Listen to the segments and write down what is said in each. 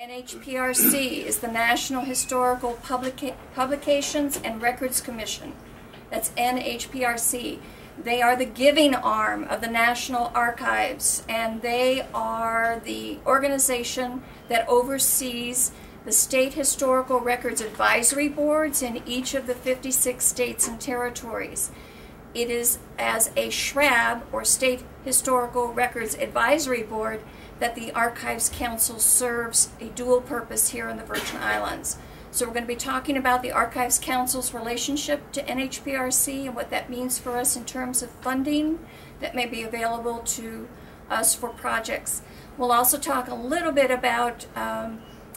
NHPRC is the National Historical Publications and Records Commission. That's NHPRC. They are the giving arm of the National Archives, and they are the organization that oversees the state historical records advisory boards in each of the 56 states and territories. It is as a SHRAB, or State Historical Records Advisory Board, that the Archives Council serves a dual purpose here in the Virgin Islands. So we're going to be talking about the Archives Council's relationship to NHPRC and what that means for us in terms of funding that may be available to us for projects. We'll also talk a little bit about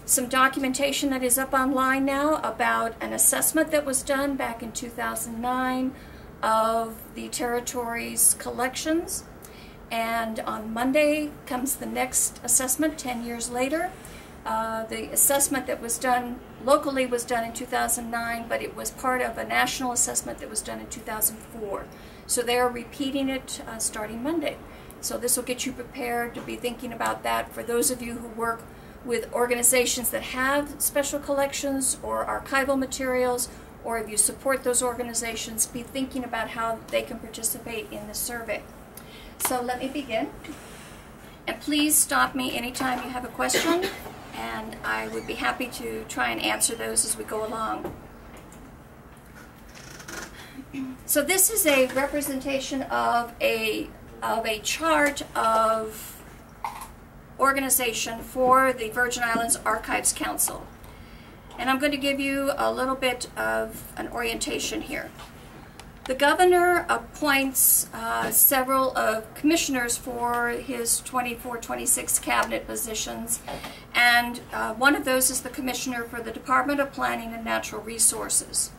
some documentation that is up online now about an assessment that was done back in 2009 of the territory's collections. And on Monday comes the next assessment 10 years later. The assessment that was done locally was done in 2009, but it was part of a national assessment that was done in 2004. So they're repeating it starting Monday. So this will get you prepared to be thinking about that for those of you who work with organizations that have special collections or archival materials, or if you support those organizations, be thinking about how they can participate in the survey. So let me begin. And please stop me anytime you have a question, and I would be happy to try and answer those as we go along. So this is a representation of a chart of organization for the Virgin Islands Archives Council. And I'm going to give you a little bit of an orientation here. The governor appoints several commissioners for his 24-26 cabinet positions, and one of those is the commissioner for the Department of Planning and Natural Resources.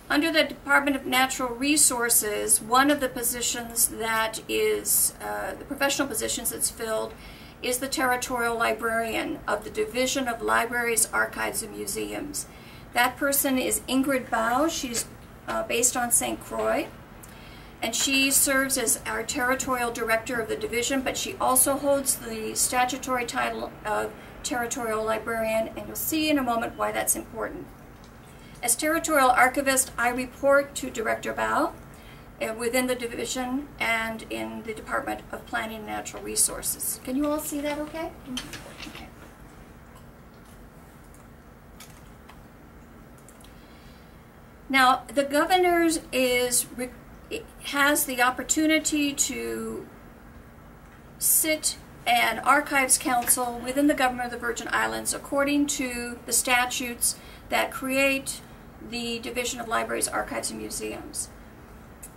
Under the Department of Natural Resources, one of the positions that is, the professional positions that's filled, is the territorial librarian of the Division of Libraries, Archives, and Museums. That person is Ingrid Bao. She's based on St. Croix, and she serves as our territorial director of the division, but she also holds the statutory title of territorial librarian, and you'll see in a moment why that's important. As territorial archivist, I report to Director Bao within the division and in the Department of Planning and Natural Resources. Can you all see that okay? Mm-hmm. Okay. Now, the governor has the opportunity to sit an Archives Council within the government of the Virgin Islands according to the statutes that create the Division of Libraries, Archives, and Museums.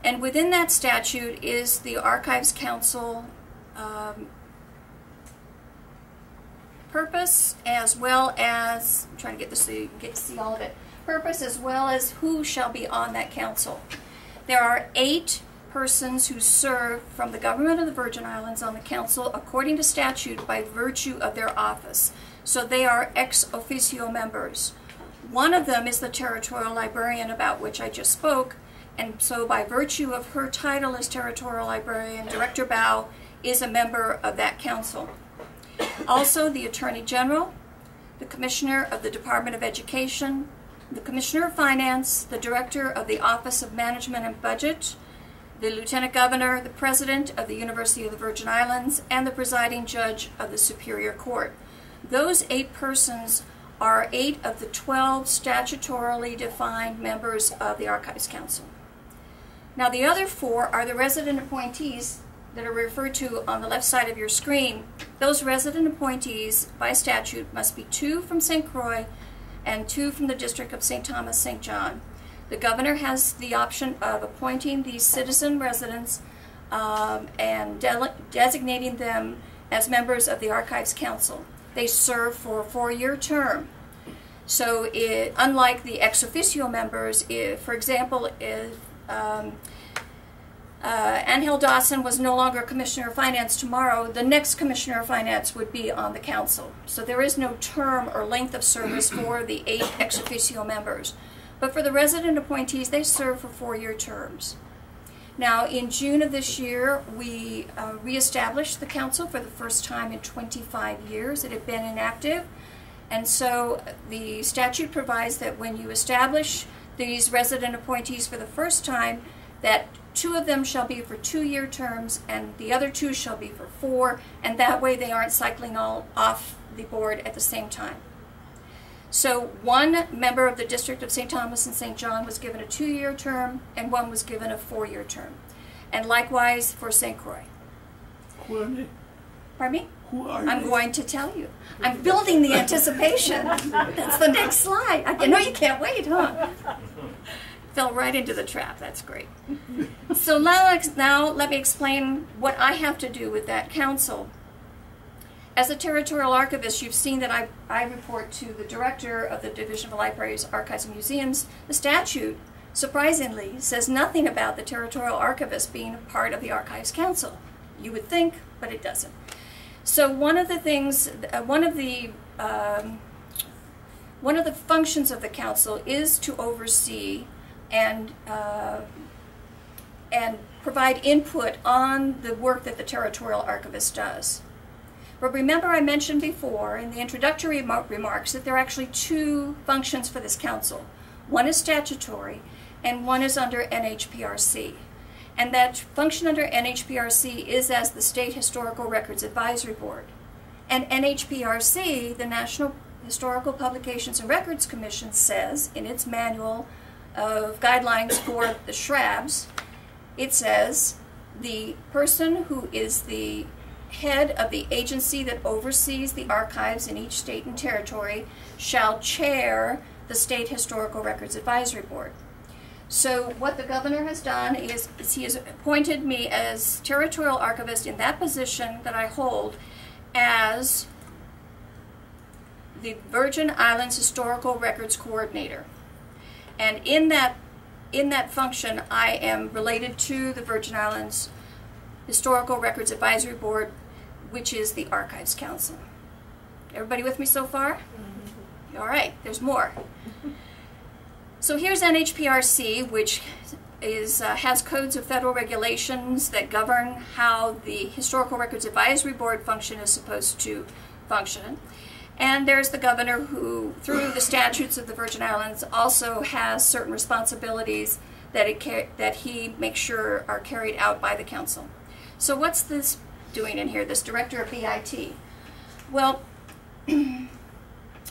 And within that statute is the Archives Council purpose, as well as, I'm trying to get this so you can get to see all of it, purpose as well as who shall be on that council. There are 8 persons who serve from the government of the Virgin Islands on the council according to statute by virtue of their office. So they are ex officio members. One of them is the territorial librarian about which I just spoke, and so by virtue of her title as territorial librarian, Director Bao is a member of that council. Also, the Attorney General, the Commissioner of the Department of Education, the Commissioner of Finance, the Director of the Office of Management and Budget, the Lieutenant Governor, the President of the University of the Virgin Islands, and the Presiding Judge of the Superior Court. Those 8 persons are 8 of the 12 statutorily defined members of the Archives Council. Now, the other 4 are the resident appointees that are referred to on the left side of your screen. Those resident appointees, by statute, must be 2 from St. Croix and 2 from the District of St. Thomas, St. John. The governor has the option of appointing these citizen residents and designating them as members of the Archives Council. They serve for a 4-year term. So unlike the ex officio members, for example, if Angel Dawson was no longer Commissioner of Finance tomorrow, the next Commissioner of Finance would be on the council. So there is no term or length of service for the 8 ex officio members. But for the resident appointees, they serve for 4-year terms. Now, in June of this year, we reestablished the council for the first time in 25 years. It had been inactive, and so the statute provides that when you establish these resident appointees for the first time, that 2 of them shall be for 2-year terms and the other 2 shall be for 4, and that way they aren't cycling all off the board at the same time. So 1 member of the District of St. Thomas and St. John was given a 2-year term, and 1 was given a 4-year term. And likewise for St. Croix. Who are they? Pardon me? Who are I'm they? going to tell you. I'm building the anticipation. That's the next slide. I know you can't wait, huh? Fell right into the trap. That's great. So now let me explain what I have to do with that council. As a territorial archivist, you've seen that I report to the director of the Division of Libraries, Archives, and Museums. The statute, surprisingly, says nothing about the territorial archivist being a part of the Archives Council. You would think, but it doesn't. So one of the things, one of the functions of the council is to oversee and provide input on the work that the territorial archivist does. But remember, I mentioned before in the introductory remarks that there are actually 2 functions for this council. One is statutory, and one is under NHPRC. And that function under NHPRC is as the State Historical Records Advisory Board. And NHPRC, the National Historical Publications and Records Commission, says in its manual of guidelines for the SHRABs, it says the person who is the head of the agency that oversees the archives in each state and territory shall chair the State Historical Records Advisory Board. So what the governor has done is he has appointed me as territorial archivist in that position that I hold as the Virgin Islands Historical Records Coordinator. And in that function, I am related to the Virgin Islands Historical Records Advisory Board, which is the Archives Council. Everybody with me so far? Mm-hmm. All right, there's more. So here's NHPRC, which has codes of federal regulations that govern how the Historical Records Advisory Board function is supposed to function. And there's the governor who, through the statutes of the Virgin Islands, also has certain responsibilities that he makes sure are carried out by the council. So what's this doing in here, this director of BIT? Well,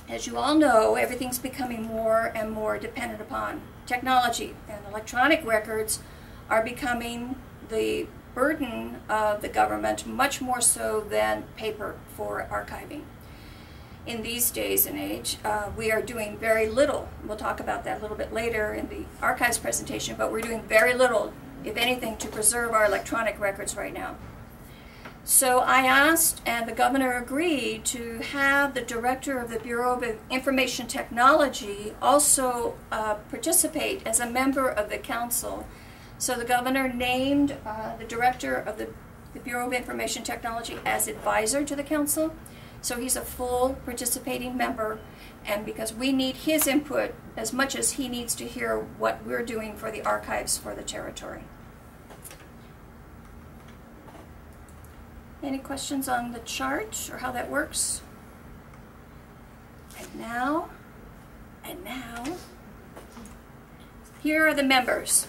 as you all know, everything's becoming more and more dependent upon technology, and electronic records are becoming the burden of the government much more so than paper for archiving. In these days and age, we are doing very little. We'll talk about that a little bit later in the archives presentation, but we're doing very little, if anything, to preserve our electronic records right now. So I asked, and the governor agreed, to have the director of the Bureau of Information Technology also participate as a member of the council. So the governor named the director of the Bureau of Information Technology as advisor to the council. So he's a full participating member, and because we need his input as much as he needs to hear what we're doing for the archives for the territory. Any questions on the chart or how that works? And now, here are the members.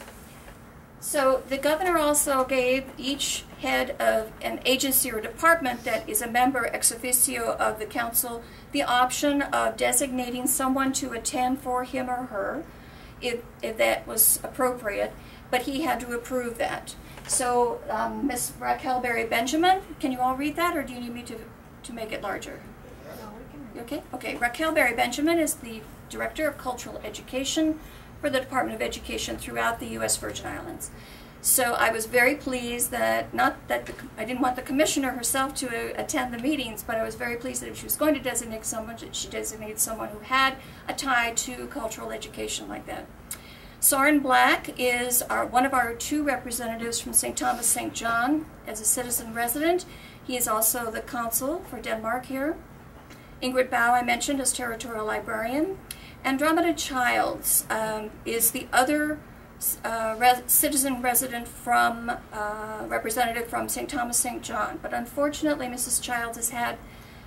So the governor also gave each head of an agency or department that is a member ex officio of the council the option of designating someone to attend for him or her if that was appropriate, but he had to approve that. So Ms. Raquel Berry Benjamin, can you all read that, or do you need me to make it larger? No, we can read it. Okay, okay. Raquel Berry Benjamin is the Director of Cultural Education for the Department of Education throughout the U.S. Virgin Islands. So I was very pleased that, not that I didn't want the commissioner herself to attend the meetings, but I was very pleased that if she was going to designate someone, she designated someone who had a tie to cultural education like that. Soren Black is one of our 2 representatives from St. Thomas, St. John as a citizen resident. He is also the consul for Denmark here. Ingrid Bao, I mentioned, as territorial librarian. Andromeda Childs is the other citizen resident from, representative from St. Thomas, St. John. But unfortunately, Mrs. Childs has had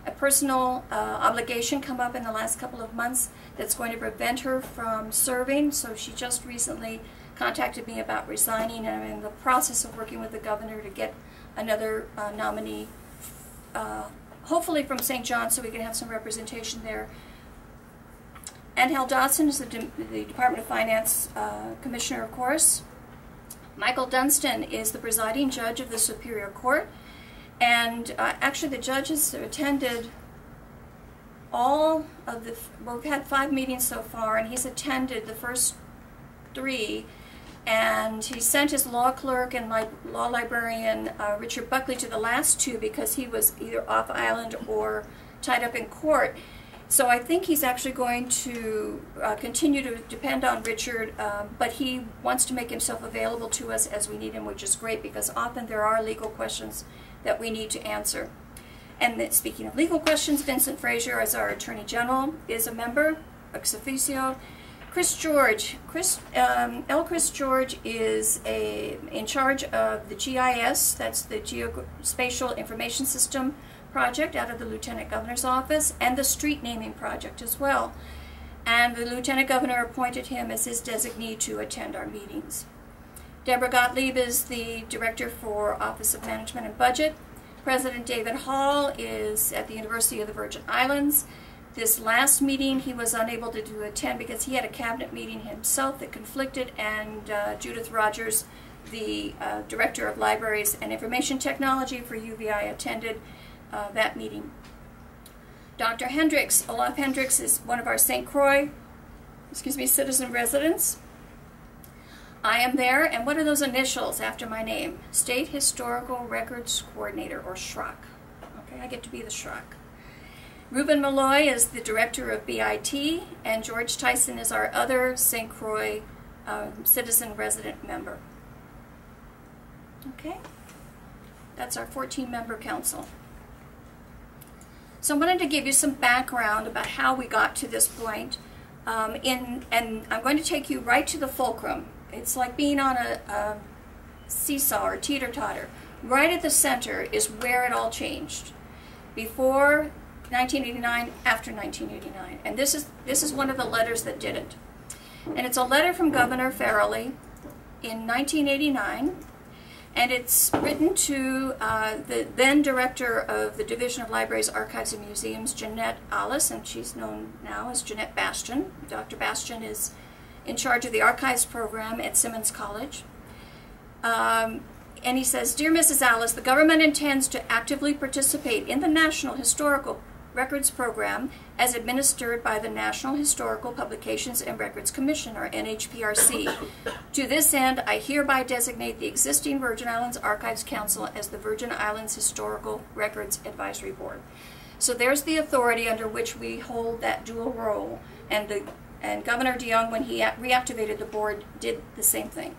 a personal obligation come up in the last couple of months that's going to prevent her from serving. So she just recently contacted me about resigning, and I'm in the process of working with the governor to get another nominee, hopefully from St. John, so we can have some representation there. Angel Dodson is the Department of Finance Commissioner, of course. Michael Dunstan is the presiding judge of the Superior Court. And actually the judges have attended all of the, well, we've had 5 meetings so far, and he's attended the first 3. And he sent his law clerk and law librarian Richard Buckley to the last 2 because he was either off island or tied up in court. So I think he's actually going to continue to depend on Richard, but he wants to make himself available to us as we need him, which is great because often there are legal questions that we need to answer. And then, speaking of legal questions, Vincent Frazier, as our Attorney General, is a member, ex officio. Chris George. Chris George is in charge of the GIS, that's the Geospatial Information System project out of the Lieutenant Governor's office, and the street naming project as well. And the Lieutenant Governor appointed him as his designee to attend our meetings. Deborah Gottlieb is the Director for Office of Management and Budget. President David Hall is at the University of the Virgin Islands. This last meeting he was unable to attend because he had a cabinet meeting himself that conflicted, and Judith Rogers, the Director of Libraries and Information Technology for UVI, attended that meeting. Dr. Hendricks, Olaf Hendricks, is one of our St. Croix, citizen residents. I am there, and what are those initials after my name? State Historical Records Coordinator, or SHROC. Okay, I get to be the SHROC. Ruben Malloy is the Director of BIT, and George Tyson is our other St. Croix citizen resident member. Okay, that's our 14-member council. So I wanted to give you some background about how we got to this point, and I'm going to take you right to the fulcrum. It's like being on a seesaw or teeter-totter. Right at the center is where it all changed. Before 1989, after 1989. And this is one of the letters that did it. And it's a letter from Governor Farrelly in 1989. And it's written to the then director of the Division of Libraries, Archives, and Museums, Jeanette Alice, and she's known now as Jeanette Bastian. Dr. Bastian is in charge of the archives program at Simmons College. And he says, "Dear Mrs. Alice, the government intends to actively participate in the National Historical Records Program as administered by the National Historical Publications and Records Commission, or NHPRC. To this end, I hereby designate the existing Virgin Islands Archives Council as the Virgin Islands Historical Records Advisory Board." So there's the authority under which we hold that dual role, and Governor DeYoung, when he reactivated the board, did the same thing.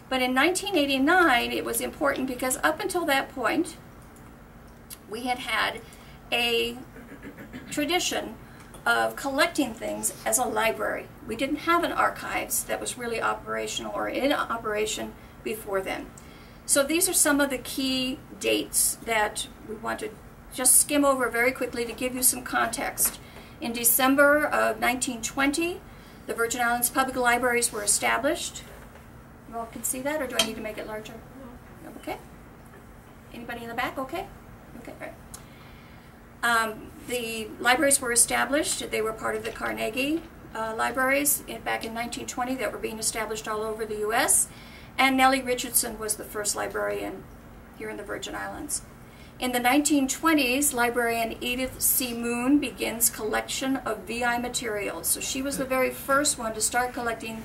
But in 1989, it was important because up until that point, we had had a tradition of collecting things as a library. We didn't have an archives that was really operational or in operation before then. So these are some of the key dates that we want to just skim over very quickly to give you some context. In December of 1920, the Virgin Islands Public Libraries were established. You all can see that, or do I need to make it larger? No. Okay. Anybody in the back? Okay. Okay. All right. The libraries were established. They were part of the Carnegie libraries back in 1920 that were being established all over the U.S. And Nellie Richardson was the first librarian here in the Virgin Islands. In the 1920s, librarian Edith C. Moon begins collection of VI materials. So she was the very first one to start collecting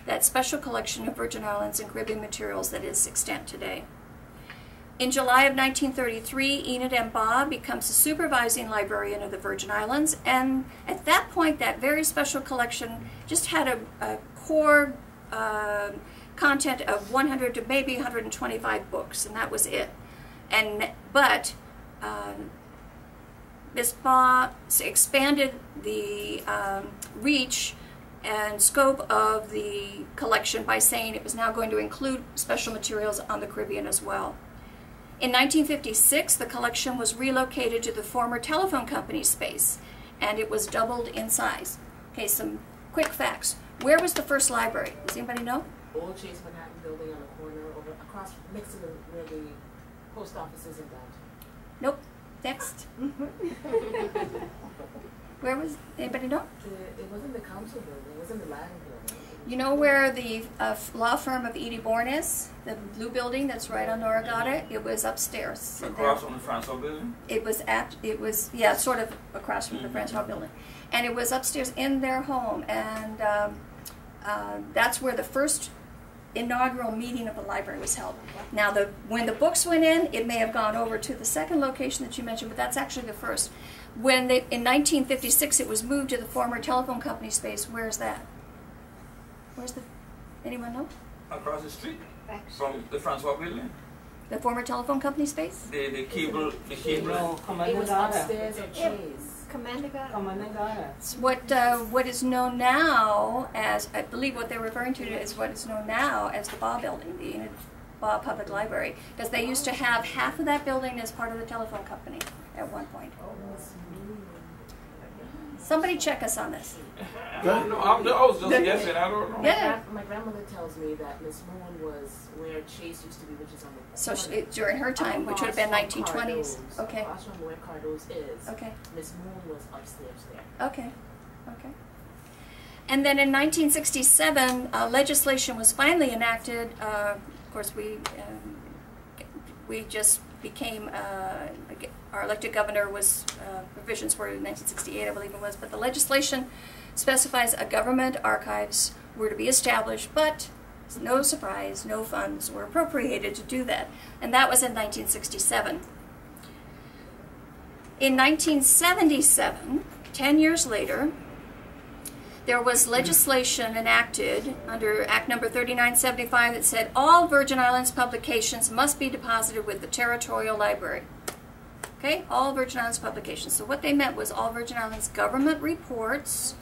that special collection of Virgin Islands and Caribbean materials that is extant today. In July of 1933, Enid M. Baugh becomes the supervising librarian of the Virgin Islands, and at that point, that very special collection just had a core content of 100 to maybe 125 books, and that was it. But Ms. Baugh expanded the reach and scope of the collection by saying it was now going to include special materials on the Caribbean as well. In 1956, the collection was relocated to the former telephone company space, and it was doubled in size. Okay, some quick facts. Where was the first library? Does anybody know? Old Chase Manhattan building on the corner over across next to where the post office is in downtown. Nope. Next. Where was, anybody know? It wasn't the council building, it wasn't the land building. You know where the law firm of Edie Bourne is? The blue building that's right on Noragata? It was upstairs. Across from the Francois building? It was, yeah, sort of across from the Francois building. And it was upstairs in their home, and that's where the first inaugural meeting of the library was held. Now, when the books went in, it may have gone over to the second location that you mentioned, but that's actually the first. When in 1956 it was moved to the former telephone company space, where's that? Where's the, anyone know? Across the street from the Francois building? The former telephone company space? The cable. No, it was upstairs at Chase. What is known now as, I believe what they're referring to is what is known now as the Baugh Building, the Enid Baugh Public Library, because they used to have half of that building as part of the telephone company at one point. Somebody check us on this. No, I was just guessing. I don't know. Yeah. My grandmother tells me that Miss Moon was where Chase used to be, which is on the So during her time, which would have been 1920s. Okay. Across from where Cardo's is. Okay. Miss Moon was upstairs there. Okay. Okay. And then in 1967, legislation was finally enacted. Of course, we just became, our elected governor was, provisions were in 1968, I believe it was, but the legislation specifies a government archives were to be established, but no surprise, no funds were appropriated to do that. And that was in 1967. In 1977, 10 years later, there was legislation enacted under Act Number 3975 that said all Virgin Islands publications must be deposited with the Territorial Library. Okay, all Virgin Islands publications. So what they meant was all Virgin Islands government reports,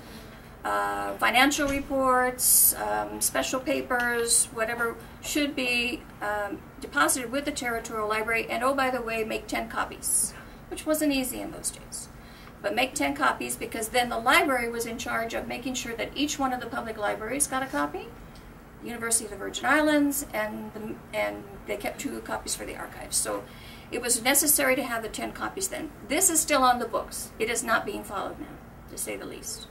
financial reports, special papers, whatever, should be deposited with the Territorial Library, and oh, by the way, make 10 copies, which wasn't easy in those days. But make 10 copies, because then the library was in charge of making sure that each one of the public libraries got a copy, University of the Virgin Islands, and they kept 2 copies for the archives. So it was necessary to have the 10 copies then. This is still on the books. It is not being followed now, to say the least.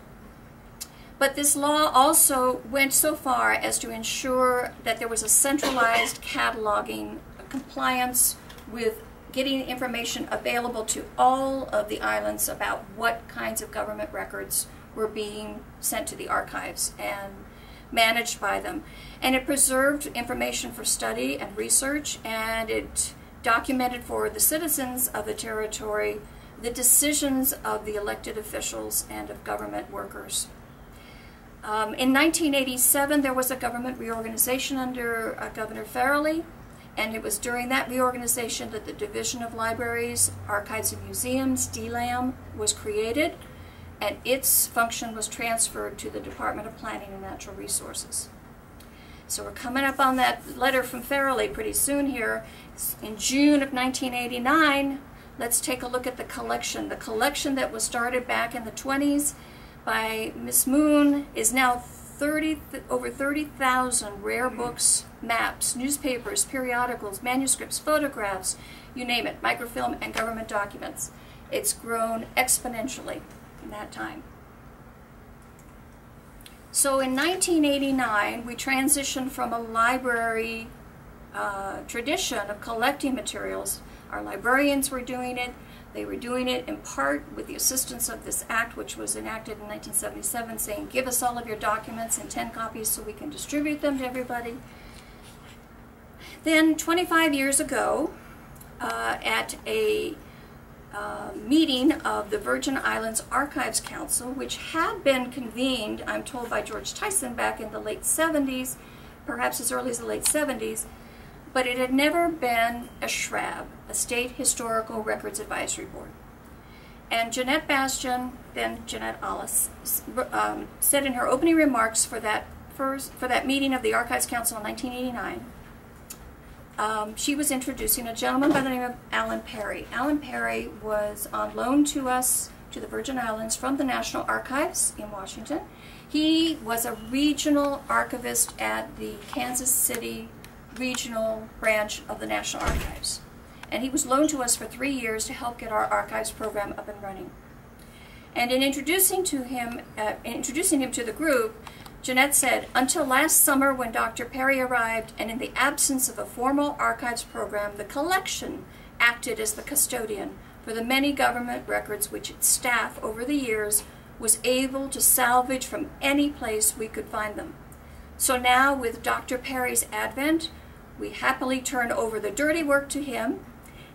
But this law also went so far as to ensure that there was a centralized cataloging, compliance with getting information available to all of the islands about what kinds of government records were being sent to the archives and managed by them. And it preserved information for study and research, and it documented for the citizens of the territory the decisions of the elected officials and of government workers. In 1987, there was a government reorganization under Governor Farrelly, and it was during that reorganization that the Division of Libraries, Archives and Museums, DLAM, was created, and its function was transferred to the Department of Planning and Natural Resources. So we're coming up on that letter from Farrelly pretty soon here. In June of 1989, let's take a look at the collection. The collection that was started back in the 20s by Miss Moon is now over 30,000 rare books, maps, newspapers, periodicals, manuscripts, photographs, you name it, microfilm and government documents. It's grown exponentially in that time. So in 1989, we transitioned from a library tradition of collecting materials. Our librarians were doing it. They were doing it in part with the assistance of this act, which was enacted in 1977, saying, give us all of your documents in 10 copies so we can distribute them to everybody. Then 25 years ago, at a meeting of the Virgin Islands Archives Council, which had been convened, I'm told, by George Tyson back in the late 70s, perhaps as early as the late 70s, but it had never been a SHRAB, a State Historical Records Advisory Board. And Jeanette Bastian, then Jeanette Alice, said in her opening remarks for that meeting of the Archives Council in 1989, she was introducing a gentleman by the name of Alan Perry. Alan Perry was on loan to us, to the Virgin Islands, from the National Archives in Washington. He was a regional archivist at the Kansas City regional branch of the National Archives. And he was loaned to us for 3 years to help get our archives program up and running. And in introducing him to the group, Jeanette said, "Until last summer when Dr. Perry arrived, and in the absence of a formal archives program, the collection acted as the custodian for the many government records which its staff over the years was able to salvage from any place we could find them. So now, with Dr. Perry's advent, we happily turn over the dirty work to him,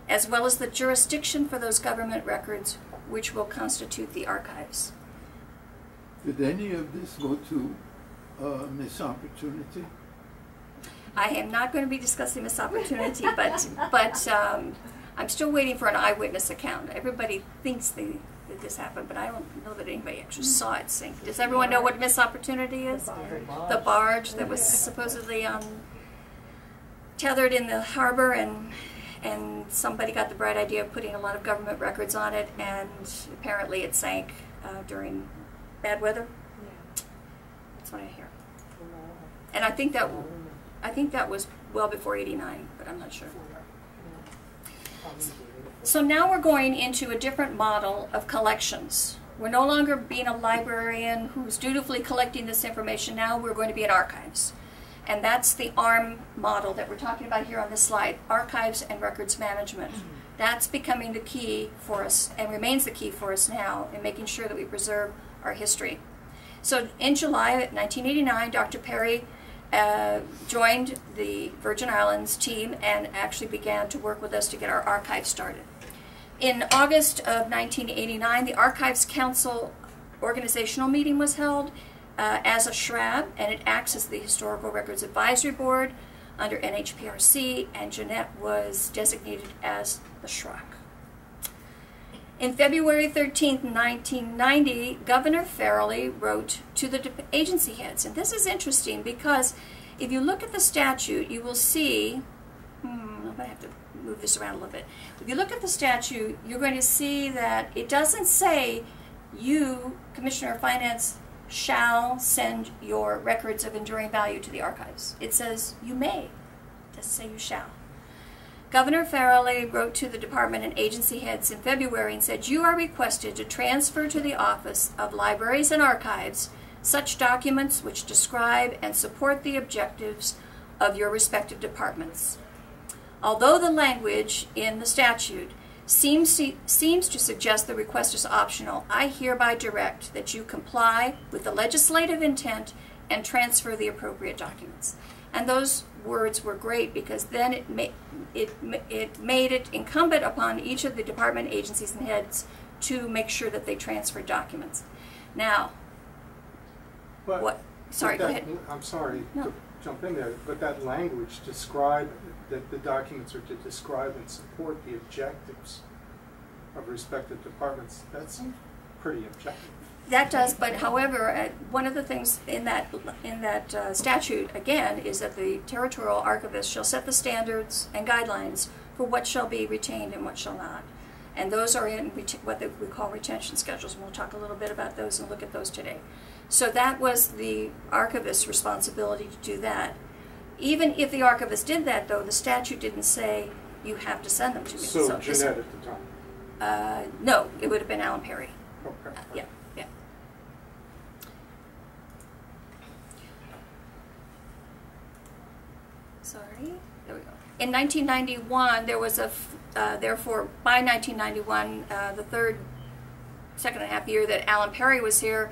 as well as the jurisdiction for those government records which will constitute the archives." Did any of this go to Miss Opportunity? I am not going to be discussing this opportunity, but I'm still waiting for an eyewitness account. Everybody thinks that this happened, but I don't know that anybody actually saw it sink. Does everyone know what Miss Opportunity is? The barge that was supposedly tethered in the harbor, and somebody got the bright idea of putting a lot of government records on it, and apparently it sank during bad weather. That's what I hear. And I think that was well before '89, but I'm not sure. So now we're going into a different model of collections. We're no longer being a librarian who's dutifully collecting this information. Now we're going to be at archives. And that's the ARM model that we're talking about here on this slide, Archives and Records Management. That's becoming the key for us, and remains the key for us now, in making sure that we preserve our history. So in July of 1989, Dr. Perry joined the Virgin Islands team and actually began to work with us to get our archive started. In August of 1989, the Archives Council organizational meeting was held as a SHRAB, and it acts as the Historical Records Advisory Board under NHPRC, and Jeanette was designated as the SHROC. In February 13th, 1990, Governor Farrelly wrote to the agency heads. And this is interesting because if you look at the statute, you will see, I'm going to have to move this around a little bit. If you look at the statute, you're going to see that it doesn't say you, Commissioner of Finance, shall send your records of enduring value to the archives. It says you may. It doesn't say you shall. Governor Farrelly wrote to the department and agency heads in February and said, "You are requested to transfer to the Office of Libraries and Archives such documents which describe and support the objectives of your respective departments. Although the language in the statute seems to suggest the request is optional, I hereby direct that you comply with the legislative intent and transfer the appropriate documents." And those words were great because then it made it incumbent upon each of the department agencies and heads to make sure that they transferred documents. Now, Sorry, go ahead. I'm sorry No. to jump in there, but that language that the documents are to describe and support the objectives of respective departments, that's pretty objective. That does, but however, one of the things in that statute, again, is that the territorial archivist shall set the standards and guidelines for what shall be retained and what shall not. And those are in what we call retention schedules, and we'll talk a little bit about those and look at those today. So that was the archivist's responsibility to do that. Even if the archivist did that, though, the statute didn't say you have to send them to me. So Jeanette at the time? No, it would have been Alan Perry. Okay. Yeah. Sorry, there we go. In 1991, there was therefore, by 1991, the second and a half year that Alan Perry was here,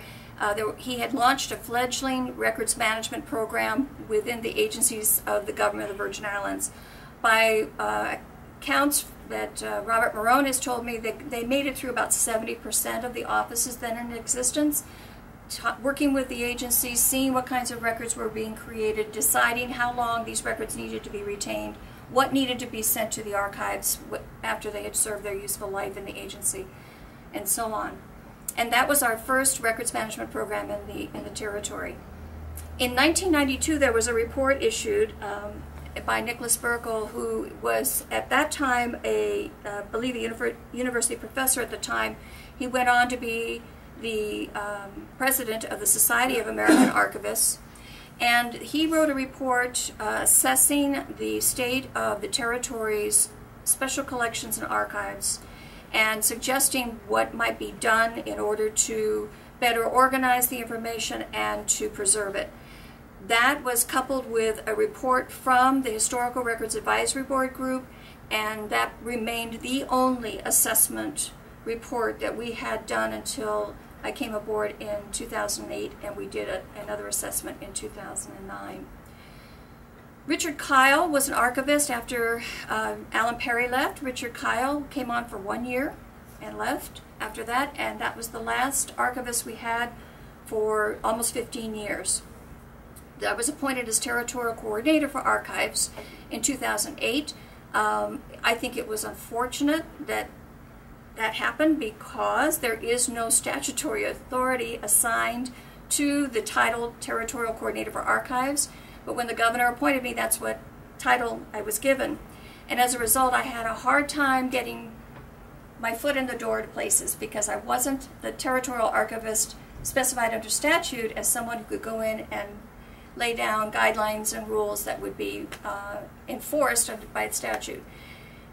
he had launched a fledgling records management program within the agencies of the government of the Virgin Islands. By accounts that Robert Marone has told me, that they made it through about 70% of the offices then in existence, working with the agencies, seeing what kinds of records were being created, deciding how long these records needed to be retained, what needed to be sent to the archives after they had served their useful life in the agency. and so on. And that was our first records management program in the territory. In 1992, there was a report issued by Nicholas Burkle, who was at that time I believe a university professor at the time. He went on to be the president of the Society of American Archivists, and he wrote a report assessing the state of the territory's special collections and archives and suggesting what might be done in order to better organize the information and to preserve it. That was coupled with a report from the Historical Records Advisory Board group, and that remained the only assessment report that we had done until I came aboard in 2008, and we did another assessment in 2009. Richard Kyle was an archivist after Alan Perry left. Richard Kyle came on for 1 year and left after that, and that was the last archivist we had for almost 15 years. I was appointed as territorial coordinator for archives in 2008. I think it was unfortunate that that happened because there is no statutory authority assigned to the title Territorial Coordinator for Archives. But when the governor appointed me, that's what title I was given. And as a result, I had a hard time getting my foot in the door to places because I wasn't the territorial archivist specified under statute as someone who could go in and lay down guidelines and rules that would be enforced by statute.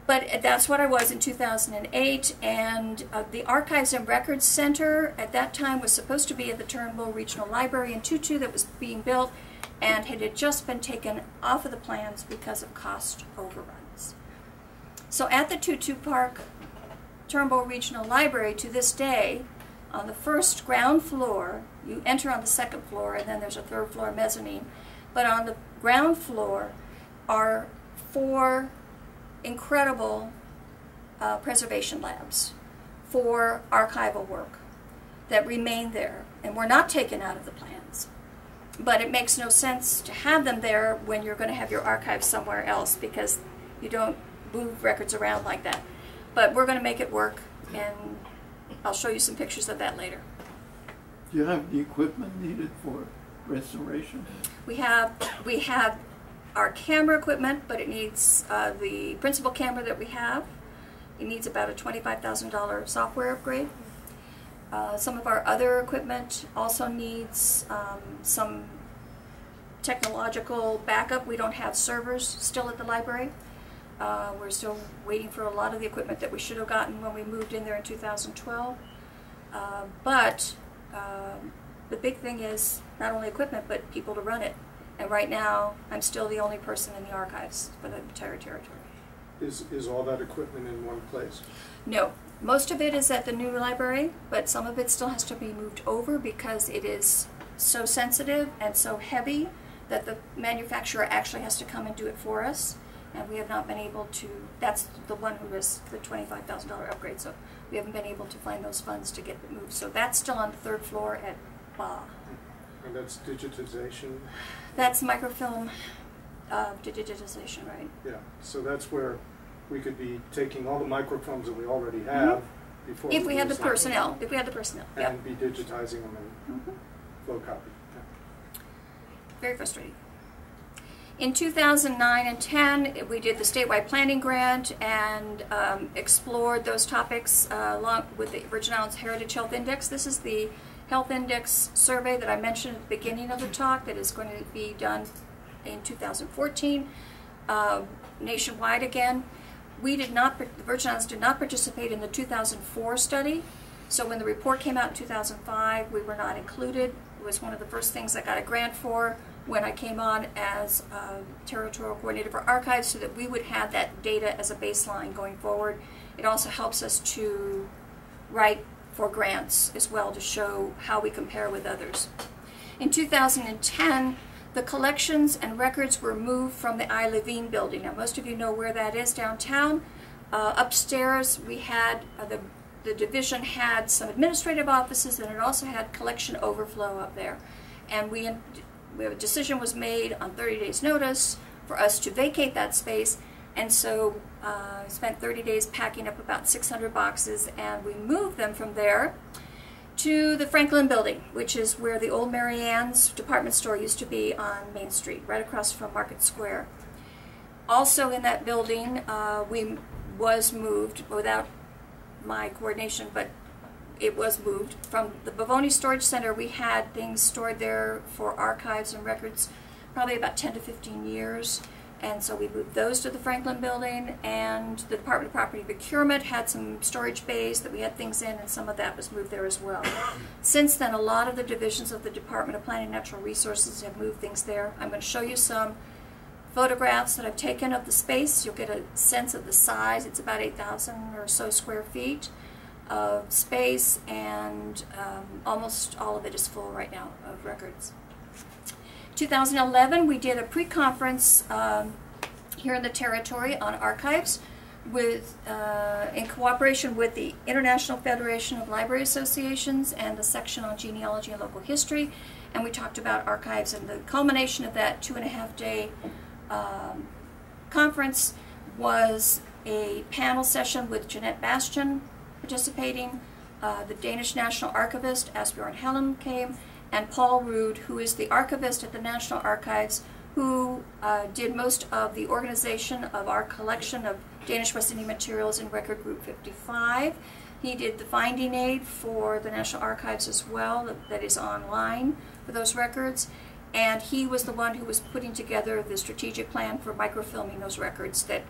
But that's what I was in 2008, and the Archives and Records Center at that time was supposed to be at the Turnbull Regional Library in Tutu that was being built, and it had just been taken off of the plans because of cost overruns. So at the Tutu Park Turnbull Regional Library to this day, on the first ground floor, you enter on the second floor, and then there's a third floor mezzanine, but on the ground floor are 4 incredible preservation labs for archival work that remain there and were not taken out of the plans. But it makes no sense to have them there when you're going to have your archives somewhere else because you don't move records around like that. But we're going to make it work, and I'll show you some pictures of that later. Do you have the equipment needed for restoration? We have our camera equipment, but it needs the principal camera that we have. It needs about a $25,000 software upgrade. Some of our other equipment also needs some technological backup. We don't have servers still at the library. We're still waiting for a lot of the equipment that we should have gotten when we moved in there in 2012. But the big thing is not only equipment, but people to run it. And right now, I'm still the only person in the archives for the entire territory. Is all that equipment in one place? No. Most of it is at the new library, but some of it still has to be moved over because it is so sensitive and so heavy that the manufacturer actually has to come and do it for us. And we have not been able to, that's the one who was the $25,000 upgrade, so we haven't been able to find those funds to get it moved. So that's still on the 3rd floor at BA. And that's digitization? That's microfilm digitization, right? Yeah, so that's where we could be taking all the microfilms that we already have before if we had the use them. personnel, if we had the personnel, And yep. be digitizing them and flow copy. Yeah. Very frustrating. In 2009 and 10, we did the statewide planning grant and explored those topics along with the Virgin Islands Heritage Health Index. This is the Health Index survey that I mentioned at the beginning of the talk that is going to be done in 2014, nationwide again. We did not, the Virgin Islands did not participate in the 2004 study, so when the report came out in 2005, we were not included. It was one of the first things I got a grant for when I came on as territorial coordinator for archives so that we would have that data as a baseline going forward. It also helps us to write for grants as well to show how we compare with others. In 2010, the collections and records were moved from the I Levine building. Now most of you know where that is downtown. Upstairs we had, the division had some administrative offices and it also had collection overflow up there. And a decision was made on 30 days notice for us to vacate that space. And so I spent 30 days packing up about 600 boxes, and we moved them from there to the Franklin Building, which is where the old Mary Ann's department store used to be on Main Street, right across from Market Square. Also in that building, we was moved without my coordination, but it was moved from the Bavoni Storage Center. We had things stored there for archives and records probably about 10 to 15 years. And so we moved those to the Franklin Building, and the Department of Property Procurement had some storage bays that we had things in, and some of that was moved there as well. Since then, a lot of the divisions of the Department of Planning and Natural Resources have moved things there. I'm going to show you some photographs that I've taken of the space. You'll get a sense of the size. It's about 8,000 or so square feet of space, and almost all of it is full right now of records. 2011, we did a pre-conference here in the territory on archives with, in cooperation with the International Federation of Library Associations and the section on genealogy and local history, and we talked about archives, and the culmination of that 2.5-day conference was a panel session with Jeanette Bastian participating, the Danish National Archivist Asbjørn Helm came, and Paul Ruud, who is the archivist at the National Archives, who did most of the organization of our collection of Danish West Indian materials in Record Group 55. He did the finding aid for the National Archives as well, that is online for those records. And he was the one who was putting together the strategic plan for microfilming those records that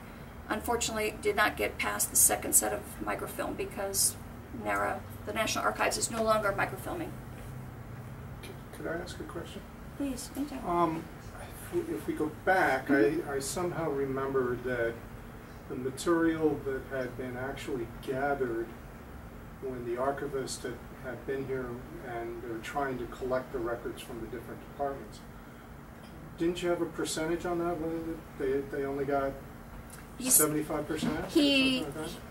unfortunately did not get past the second set of microfilm because NARA, the National Archives, is no longer microfilming. Could I ask a question? Please, anytime. If we go back, I somehow remember that the material that had been actually gathered when the archivist had been here and they're trying to collect the records from the different departments, didn't you have a percentage on that? They only got 75%?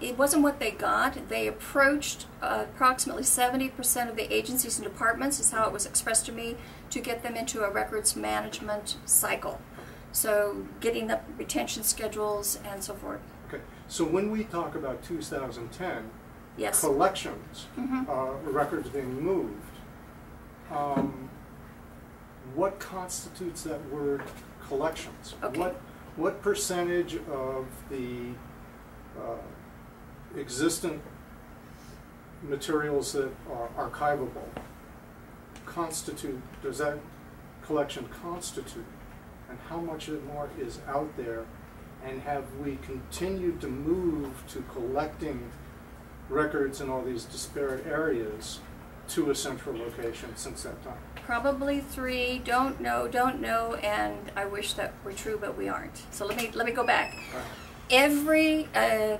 It wasn't what they got. They approached approximately 70% of the agencies and departments, is how it was expressed to me, to get them into a records management cycle. So getting the retention schedules and so forth. Okay, so when we talk about 2010, yes, collections, records being moved, what constitutes that word collections? Okay. What percentage of the existent materials that are archivable does that collection constitute? And how much more is out there? And have we continued to move to collecting records in all these disparate areas to a central location since that time? Probably 3, don't know, and I wish that were true, but we aren't. So let me go back. Right. Every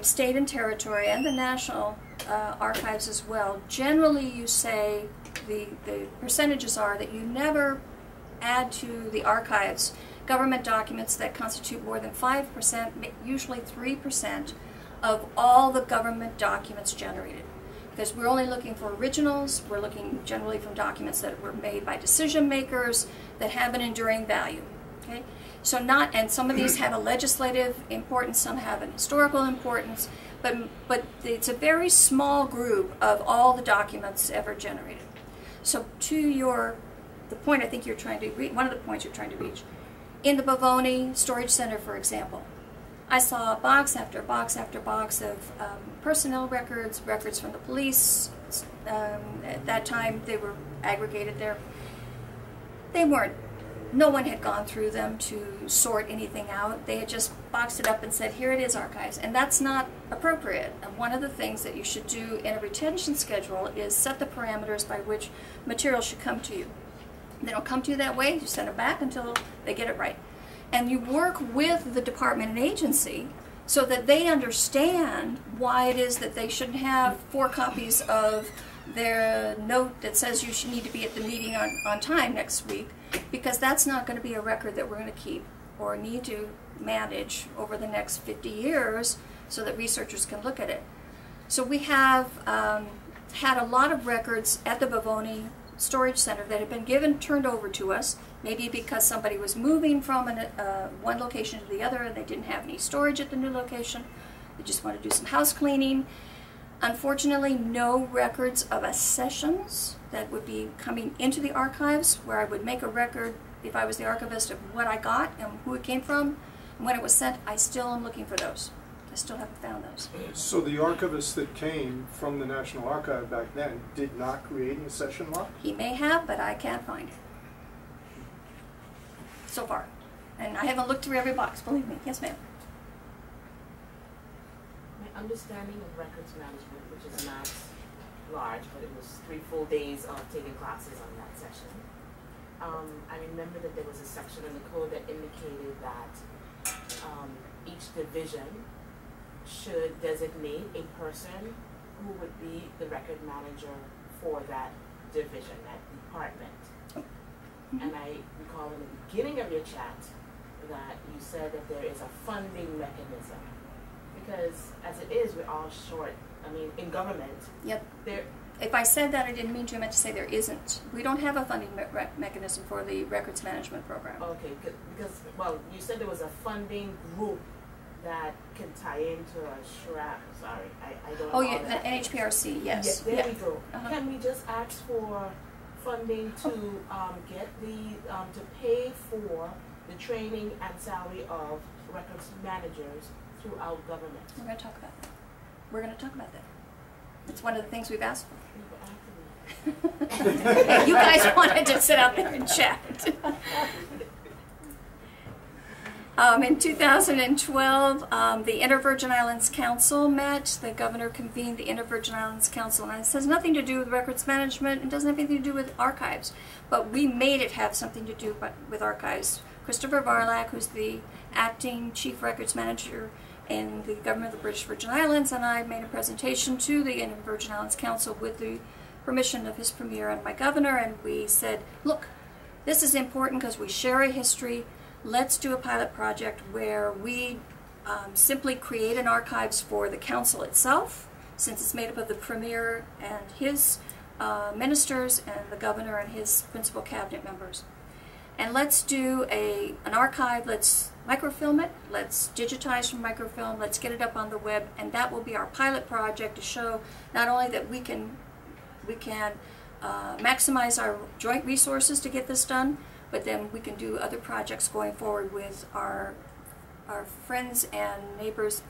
state and territory, and the National Archives as well, generally you say the percentages are that you never add to the archives government documents that constitute more than 5%, usually 3%, of all the government documents generated. Because we're only looking for originals, we're looking generally from documents that were made by decision makers that have an enduring value. Okay? So and some of these have a legislative importance, some have an historical importance, but it's a very small group of all the documents ever generated. So to the point I think you're trying to reach, one of the points you're trying to reach, in the Bavoni Storage Center, for example, I saw box after box after box of personnel records, records from the police. At that time, they were aggregated there. No one had gone through them to sort anything out. They had just boxed it up and said, here it is, archives. And that's not appropriate. And one of the things that you should do in a retention schedule is set the parameters by which material should come to you. They don't come to you that way, you send it back until they get it right. And you work with the department and agency so that they understand why it is that they shouldn't have 4 copies of their note that says you should need to be at the meeting on time next week, because that's not going to be a record that we're going to keep or need to manage over the next 50 years so that researchers can look at it. So we have had a lot of records at the Bavoni Storage Center that have been turned over to us Maybe because somebody was moving from one location to the other and they didn't have any storage at the new location. They just want to do some house cleaning. Unfortunately, no records of accessions that would be coming into the archives, where I would make a record if I was the archivist of what I got and who it came from and when it was sent. I still am looking for those. I still haven't found those. So the archivist that came from the National Archive back then did not create an accession law? He may have, but I can't find it. So far. And I haven't looked through every box, believe me. Yes, ma'am. My understanding of records management, which is not large, but it was 3 full days of taking classes on that session. I remember that there was a section in the code that indicated that each division should designate a person who would be the record manager for that division, that department. And I recall in the beginning of your chat that you said that there is a funding mechanism. Because as it is, we're all short. I mean, in government, Yep. there. If I said that, I didn't mean to. I meant to say there isn't. We don't have a funding mechanism for the records management program. Okay, because, well, you said there was a funding group that can tie into a SHRAP. Sorry, I don't know. Oh, yeah, the NHPRC, yes. Yeah, there we go. Uh-huh. Can we just ask for funding to get to pay for the training and salary of records managers throughout government? We're going to talk about that. We're going to talk about that. It's one of the things we've asked for. You guys wanted to sit out there and chat. In 2012, the Inter-Virgin Islands Council met. The governor convened the Inter-Virgin Islands Council, and this has nothing to do with records management. It doesn't have anything to do with archives, but we made it have something to do with archives. Christopher Varlack, who's the acting chief records manager in the government of the British Virgin Islands, and I made a presentation to the Inter-Virgin Islands Council with the permission of his premier and my governor, and we said, look, this is important because we share a history. Let's do a pilot project where we simply create an archives for the council itself, since it's made up of the premier and his ministers and the governor and his principal cabinet members. And let's do an archive, let's microfilm it, let's digitize from microfilm, let's get it up on the web, and that will be our pilot project to show not only that we can maximize our joint resources to get this done, but then we can do other projects going forward with our friends and neighbors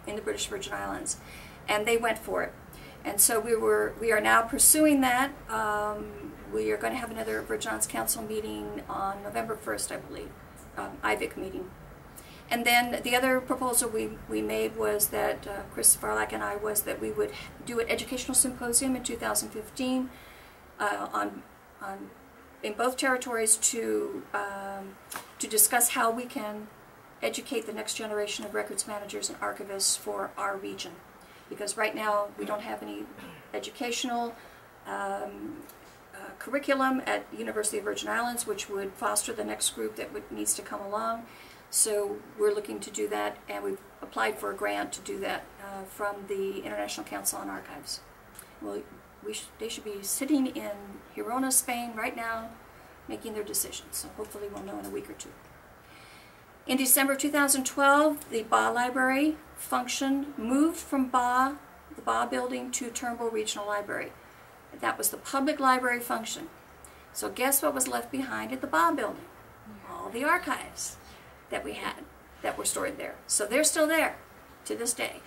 in the British Virgin Islands. And they went for it. And so we are now pursuing that. We are going to have another Virgin Islands Council meeting on November 1st, I believe, IVIC meeting. And then the other proposal we made was that, Chris Varlack and I, was that we would do an educational symposium in 2015 in both territories to discuss how we can educate the next generation of records managers and archivists for our region. Because right now we don't have any educational curriculum at the University of Virgin Islands, which would foster the next group that needs to come along. So we're looking to do that, and we've applied for a grant to do that from the International Council on Archives. Well, they should be sitting in Girona, Spain right now, making their decisions. So hopefully we'll know in a week or two. In December 2012, the BA Library function moved from the BA building to Turnbull Regional Library. That was the public library function. So guess what was left behind at the BA building? All the archives that we had that were stored there. So they're still there to this day.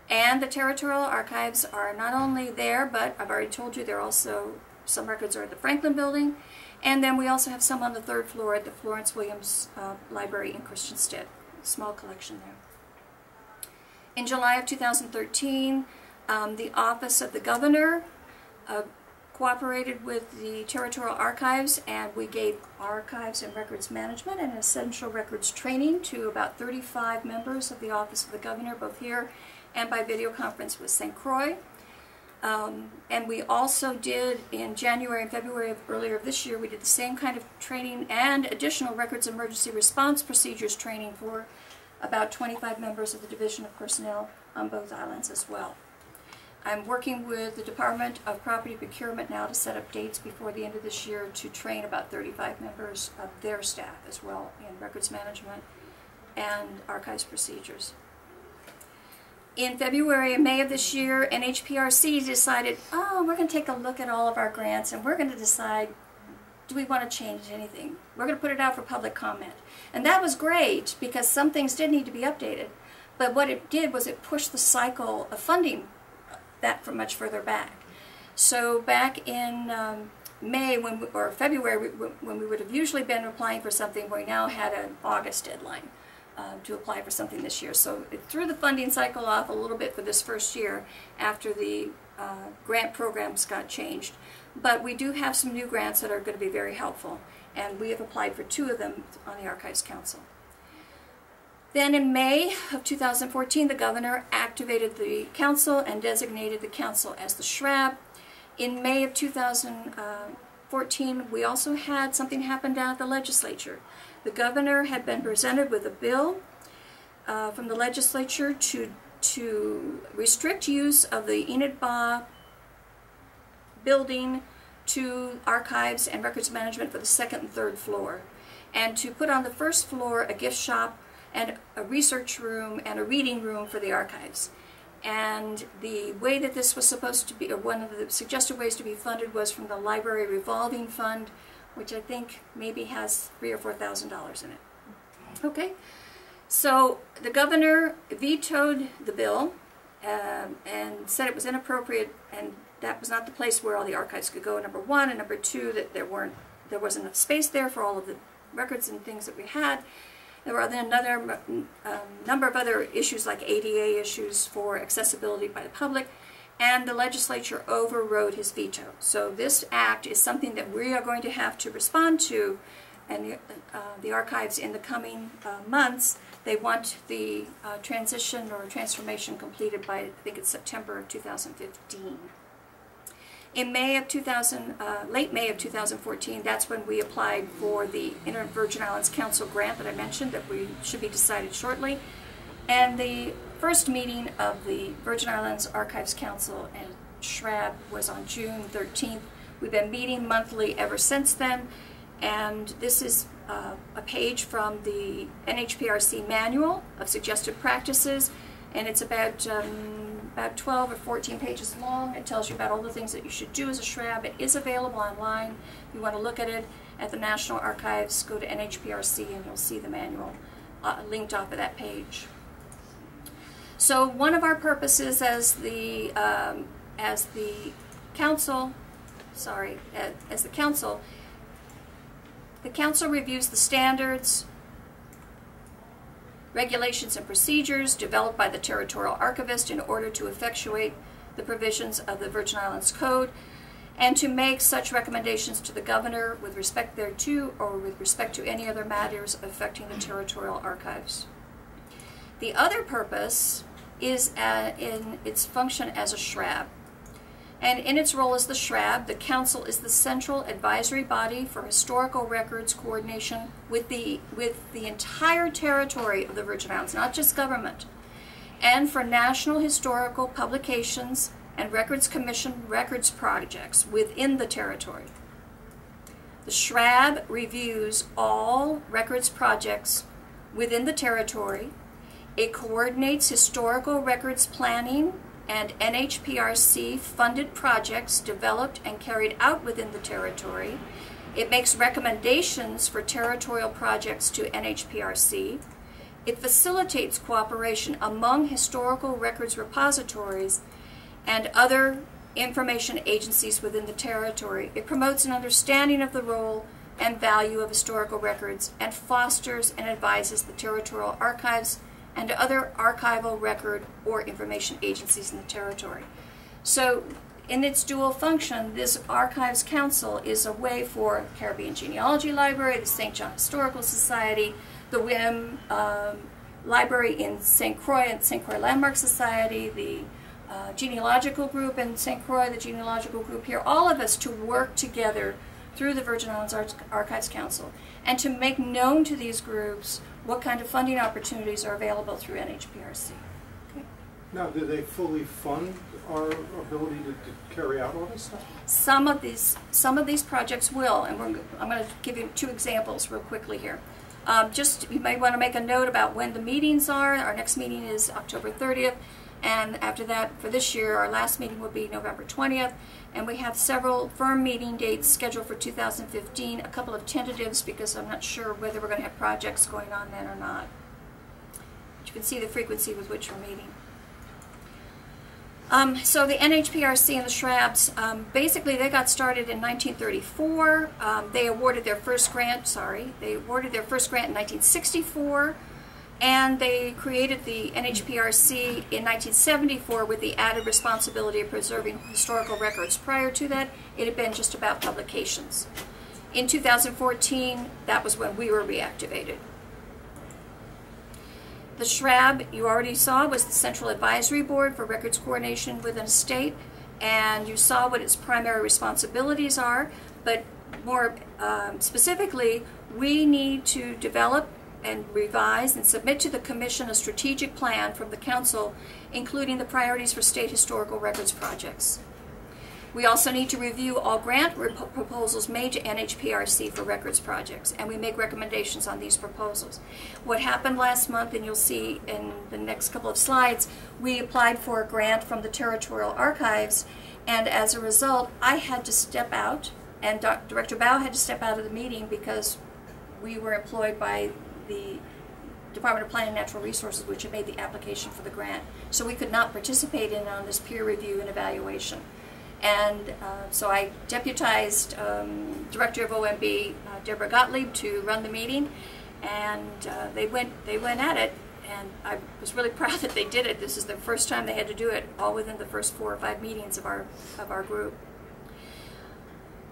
And the territorial archives are not only there, but I've already told you there are also some records are at the Franklin building, and then we also have some on the 3rd floor at the Florence Williams Library in Christiansted. Small collection there. In July of 2013, the Office of the Governor cooperated with the territorial archives, and we gave archives and records management and essential records training to about 35 members of the Office of the Governor, both here and by video conference with St. Croix. And we also did, in January and February of earlier this year, we did the same kind of training and additional records emergency response procedures training for about 25 members of the Division of Personnel on both islands as well. I'm working with the Department of Property Procurement now to set up dates before the end of this year to train about 35 members of their staff as well in records management and archives procedures. In February and May of this year, NHPRC decided, oh, we're going to take a look at all of our grants and we're going to decide, do we want to change anything? We're going to put it out for public comment. And that was great because some things did need to be updated. But what it did was it pushed the cycle of funding that from much further back. So back in May or February, when we would have usually been applying for something, we now had an August deadline to apply for something this year. So it threw the funding cycle off a little bit for this first year after the grant programs got changed. But we do have some new grants that are going to be very helpful, and we have applied for 2 of them on the Archives Council. Then in May of 2014, the governor activated the council and designated the council as the SHRAB. In May of 2014, we also had something happen down at the legislature. The governor had been presented with a bill from the legislature to restrict use of the Enid Ba building to archives and records management for the 2nd and 3rd floor, and to put on the 1st floor a gift shop and a research room and a reading room for the archives. And the way that this was supposed to be, or one of the suggested ways to be funded, was from the Library Revolving Fund, which I think maybe has $3,000 or $4,000 in it. Okay, so the governor vetoed the bill and said it was inappropriate, and that was not the place where all the archives could go, number 1, and number 2, that there wasn't enough space there for all of the records and things that we had. There were another number of other issues like ADA issues for accessibility by the public, and the legislature overrode his veto. So this act is something that we are going to have to respond to, and the archives in the coming months. They want the transition or transformation completed by, I think it's September of 2015. In May of late May of 2014, that's when we applied for the Inter Virgin Islands Council grant that I mentioned that we should be decided shortly. And the first meeting of the Virgin Islands Archives Council and SHRAB was on June 13th. We've been meeting monthly ever since then, and this is a page from the NHPRC Manual of Suggested Practices, and it's about 12 or 14 pages long. It tells you about all the things that you should do as a SHRAB. It is available online. If you want to look at it at the National Archives, go to NHPRC and you'll see the manual linked off of that page. So one of our purposes as the council, the council reviews the standards, regulations and procedures developed by the territorial archivist in order to effectuate the provisions of the Virgin Islands Code, and to make such recommendations to the governor with respect thereto or with respect to any other matters affecting the territorial archives. The other purpose is in its function as a SHRAB. And in its role as the SHRAB, the Council is the central advisory body for historical records coordination with the entire territory of the Virgin Islands, not just government, and for national historical publications and Records Commission records projects within the territory. The SHRAB reviews all records projects within the territory. It coordinates historical records planning and NHPRC funded projects developed and carried out within the territory. It makes recommendations for territorial projects to NHPRC. It facilitates cooperation among historical records repositories and other information agencies within the territory. It promotes an understanding of the role and value of historical records and fosters and advises the territorial archives and other archival record or information agencies in the territory. So in its dual function, this Archives Council is a way for Caribbean Genealogy Library, the St. John Historical Society, the WIM Library in St. Croix and St. Croix Landmark Society, the Genealogical Group in St. Croix, the Genealogical Group here, all of us to work together through the Virgin Islands Archives Council and to make known to these groups what kind of funding opportunities are available through NHPRC. Okay. Now, do they fully fund our ability to carry out all this stuff? Some of these projects will, and I'm going to give you 2 examples real quickly here. Just, you may want to make a note about when the meetings are. Our next meeting is October 30th, and after that, for this year, our last meeting will be November 20th, and we have several firm meeting dates scheduled for 2015, a couple of tentatives because I'm not sure whether we're going to have projects going on then or not. But you can see the frequency with which we're meeting. So the NHPRC and the Shrabs, basically they got started in 1934. They awarded their first grant, in 1964, and they created the NHPRC in 1974 with the added responsibility of preserving historical records. Prior to that, it had been just about publications. In 2014, that was when we were reactivated. The SHRAB, you already saw, was the Central Advisory Board for Records Coordination within a state, and you saw what its primary responsibilities are, but more specifically, we need to develop and revise and submit to the Commission a strategic plan from the Council, including the priorities for state historical records projects. We also need to review all grant proposals made to NHPRC for records projects, and we make recommendations on these proposals. What happened last month, and you'll see in the next couple of slides, we applied for a grant from the Territorial Archives, and as a result, I had to step out, and Director Bao had to step out of the meeting because we were employed by the Department of Planning and Natural Resources, which had made the application for the grant. So we could not participate on this peer review and evaluation. And so I deputized Director of OMB, Deborah Gottlieb, to run the meeting, and they went at it, and I was really proud that they did it. This is the first time they had to do it, all within the first 4 or 5 meetings of our group.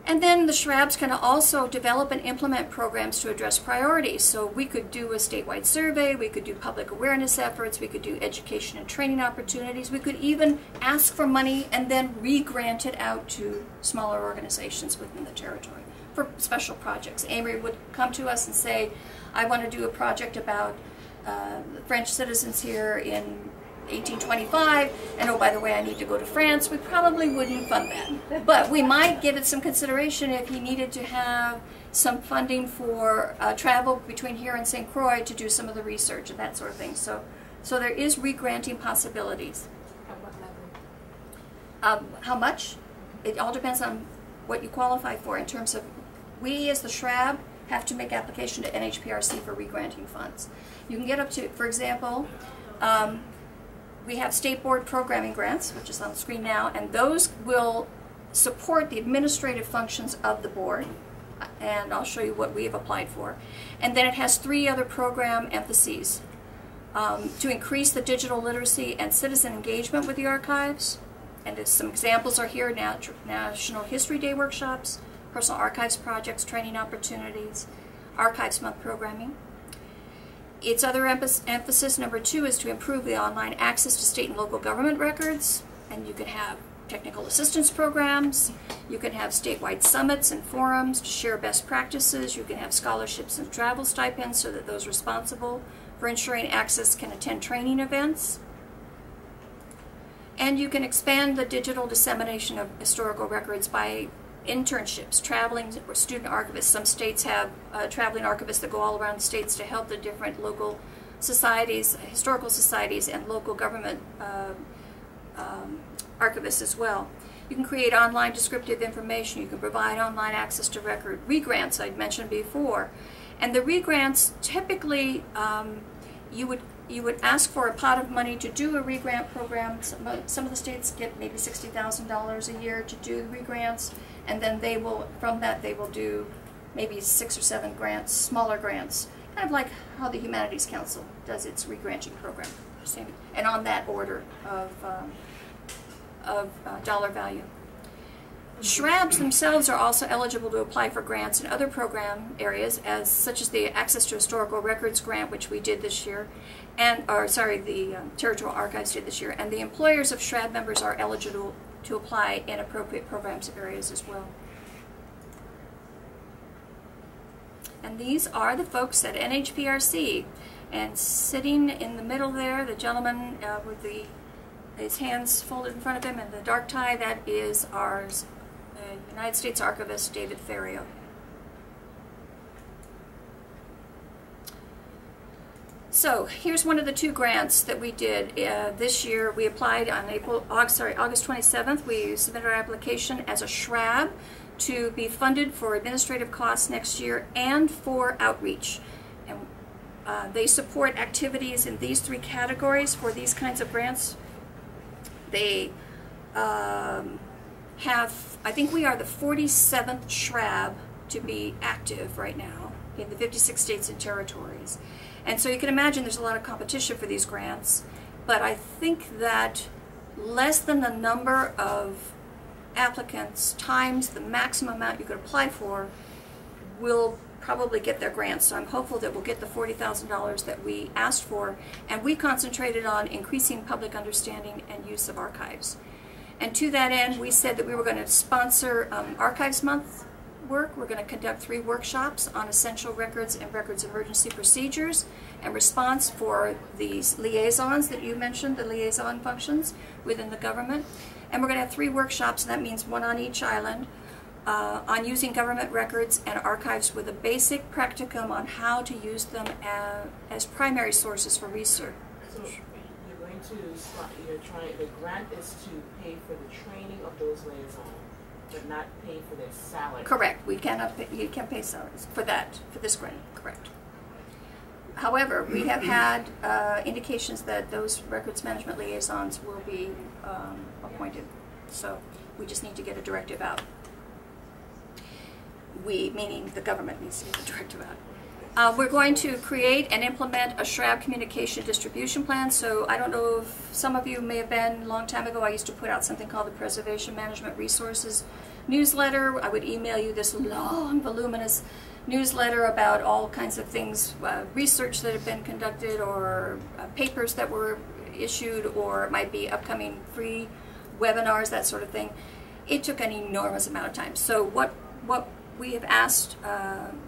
And then the SHRABs can also develop and implement programs to address priorities. So we could do a statewide survey, we could do public awareness efforts, we could do education and training opportunities, we could even ask for money and then re-grant it out to smaller organizations within the territory for special projects. Amory would come to us and say, I want to do a project about the French citizens here in 1825, and oh, by the way, I need to go to France. We probably wouldn't fund that. But we might give it some consideration if he needed to have some funding for travel between here and St. Croix to do some of the research and that sort of thing. So there is re-granting possibilities. At what level? How much? It all depends on what you qualify for in terms of, we as the SHRAB have to make application to NHPRC for re-granting funds. You can get up to, for example, we have state board programming grants, which is on the screen now, and those will support the administrative functions of the board, and I'll show you what we have applied for. And then it has 3 other program emphases: to increase the digital literacy and citizen engagement with the archives, and some examples are here now: National History Day workshops, personal archives projects, training opportunities, Archives Month programming. Its other emphasis, number 2, is to improve the online access to state and local government records, and you can have technical assistance programs, you can have statewide summits and forums to share best practices, you can have scholarships and travel stipends so that those responsible for ensuring access can attend training events, and you can expand the digital dissemination of historical records by internships, traveling or student archivists. Some states have traveling archivists that go all around the states to help the different local societies, historical societies, and local government archivists as well. You can create online descriptive information. You can provide online access to record re-grants I'd mentioned before. And the re-grants, typically you would ask for a pot of money to do a re-grant program. Some of the states get maybe $60,000 a year to do re-grants, and then they will, from that, they will do maybe 6 or 7 grants, smaller grants, kind of like how the Humanities Council does its re-granting program, and on that order of dollar value. SHRABs themselves are also eligible to apply for grants in other program areas, such as the Access to Historical Records grant, which we did this year, the Territorial Archives did this year, and the employers of SHRAB members are eligible to apply in appropriate programs areas as well. And these are the folks at NHPRC, and sitting in the middle there, the gentleman with the his hands folded in front of him, and the dark tie, that is ours, United States Archivist David Ferriero. So here's one of the 2 grants that we did this year. We applied on August 27th. We submitted our application as a SHRAB to be funded for administrative costs next year and for outreach. And they support activities in these 3 categories for these kinds of grants. They have, I think we are the 47th SHRAB to be active right now in the 56 states and territories. And so you can imagine there's a lot of competition for these grants, but I think that less than the number of applicants times the maximum amount you could apply for will probably get their grants. So I'm hopeful that we'll get the $40,000 that we asked for, and we concentrated on increasing public understanding and use of archives. And to that end, we said that we were going to sponsor Archives Month work. We're going to conduct 3 workshops on essential records and records emergency procedures and response for these liaisons that you mentioned, the liaison functions within the government. And we're going to have 3 workshops, and that means 1 on each island, on using government records and archives with a basic practicum on how to use them as primary sources for research. So you're going to the grant is to pay for the training of those liaisons, but not pay for their salary. Correct. We cannot pay, you can't pay salaries for that, for this grant. Correct. However, we have had indications that those records management liaisons will be appointed. So we just need to get a directive out. We, meaning the government, needs to get a directive out. We're going to create and implement a SHRAB communication distribution plan. So I don't know if some of you may have been, a long time ago, I used to put out something called the Preservation Management Resources newsletter. I would email you this long, voluminous newsletter about all kinds of things, research that have been conducted, or papers that were issued, or it might be upcoming free webinars, that sort of thing. It took an enormous amount of time. So what we have asked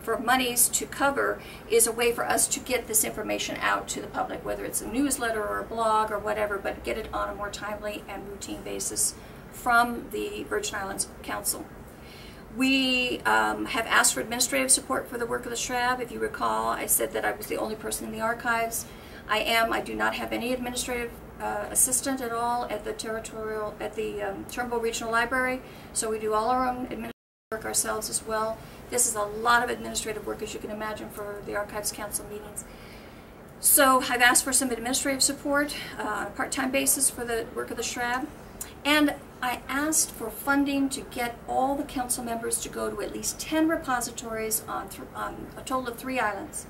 for monies to cover is a way for us to get this information out to the public, whether it's a newsletter or a blog or whatever, but get it on a more timely and routine basis from the Virgin Islands Council. We have asked for administrative support for the work of the SHRAB. If you recall, I said that I was the only person in the archives. I do not have any administrative assistant at all at the Turnbull Regional Library, so we do all our own administrative work ourselves as well. This is a lot of administrative work, as you can imagine, for the Archives Council meetings. So I've asked for some administrative support on a part-time basis for the work of the SHRAB. And I asked for funding to get all the council members to go to at least 10 repositories on a total of 3 islands.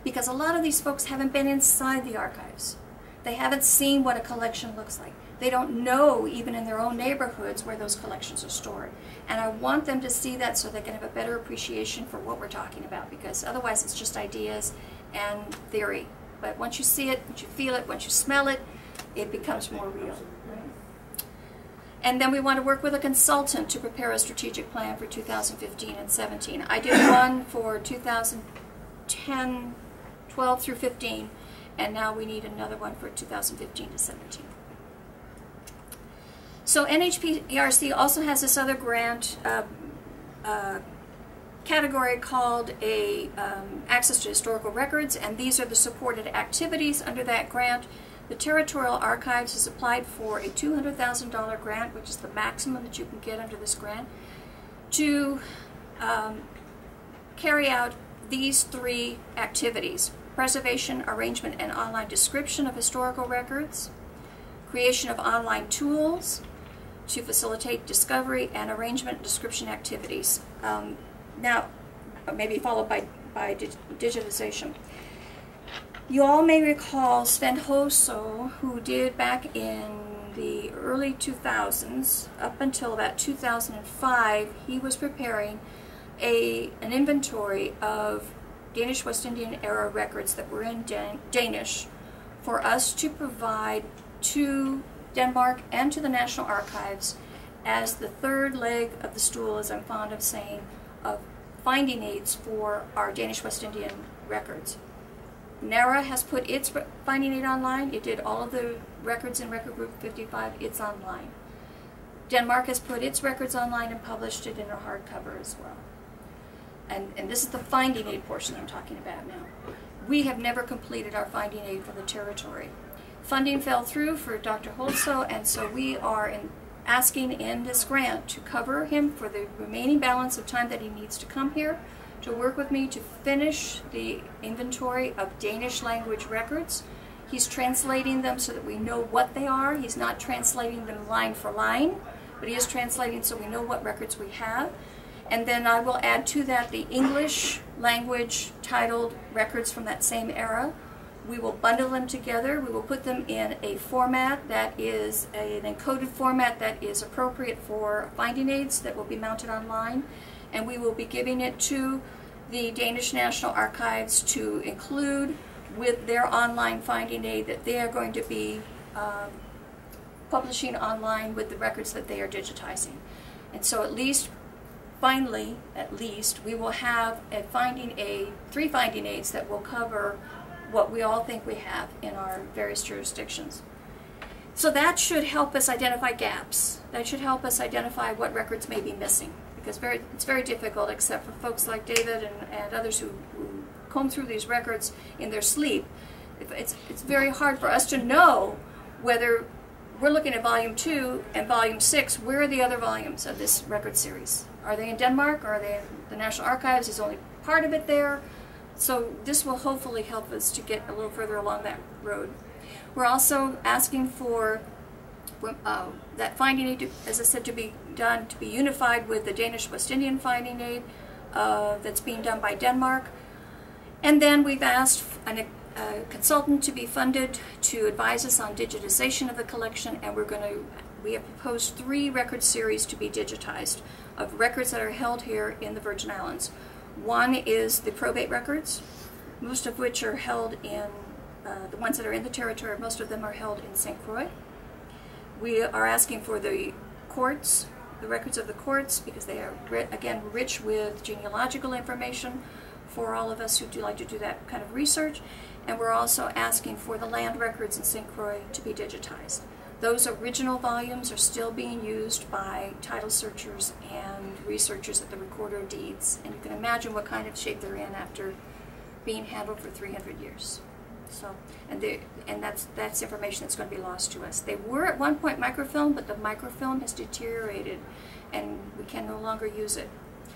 Because a lot of these folks haven't been inside the archives. They haven't seen what a collection looks like. They don't know, even in their own neighborhoods, where those collections are stored. And I want them to see that so they can have a better appreciation for what we're talking about, because otherwise it's just ideas and theory. But once you see it, once you feel it, once you smell it, it becomes more real. And then we want to work with a consultant to prepare a strategic plan for 2015 and 17. I did one for 2010, 12 through 15, and now we need another one for 2015 to 17. So NHPRC also has this other grant category called Access to Historical Records, and these are the supported activities under that grant. The Territorial Archives has applied for a $200,000 grant, which is the maximum that you can get under this grant, to carry out these 3 activities: preservation, arrangement, and online description of historical records, creation of online tools to facilitate discovery, and arrangement and description activities. Now, maybe followed by digitization. You all may recall Sven Hoso, who did back in the early 2000s, up until about 2005, he was preparing an inventory of Danish West Indian era records that were in Danish for us to provide to Denmark and to the National Archives as the 3rd leg of the stool, as I'm fond of saying, of finding aids for our Danish West Indian records. NARA has put its finding aid online. It did all of the records in Record Group 55. It's online. Denmark has put its records online and published it in a hardcover as well. And this is the finding aid portion I'm talking about now. We have never completed our finding aid for the territory. Funding fell through for Dr. Holso, and so we are asking in this grant to cover him for the remaining balance of time that he needs to come here to work with me to finish the inventory of Danish language records. He's translating them so that we know what they are. He's not translating them line for line, but he is translating so we know what records we have. And then I will add to that the English language titled records from that same era. We will bundle them together. We will put them in a format that is an encoded format that is appropriate for finding aids that will be mounted online. And we will be giving it to the Danish National Archives to include with their online finding aid that they are going to be publishing online with the records that they are digitizing. And so at least, finally, at least, we will have a finding aid, 3 finding aids that will cover what we all think we have in our various jurisdictions. So that should help us identify gaps. That should help us identify what records may be missing. Because it's very difficult, except for folks like David and others who comb through these records in their sleep. It's very hard for us to know whether we're looking at Volume 2 and Volume 6, where are the other volumes of this record series? Are they in Denmark? Or are they in the National Archives? Is only part of it there? So this will hopefully help us to get a little further along that road. We're also asking for that finding aid, as I said, to be done, to be unified with the Danish West Indian finding aid that's being done by Denmark. And then we've asked a consultant to be funded to advise us on digitization of the collection, and we have proposed 3 record series to be digitized of records that are held here in the Virgin Islands. One is the probate records, most of which are held in, the ones that are in the territory, most of them are held in St. Croix. We are asking for the courts, the records of the courts, because they are, again, rich with genealogical information for all of us who do like to do that kind of research. And we're also asking for the land records in St. Croix to be digitized. Those original volumes are still being used by title searchers and researchers at the Recorder of Deeds. And you can imagine what kind of shape they're in after being handled for 300 years. So, and that's information that's going to be lost to us. They were at one point microfilm, but the microfilm has deteriorated, and we can no longer use it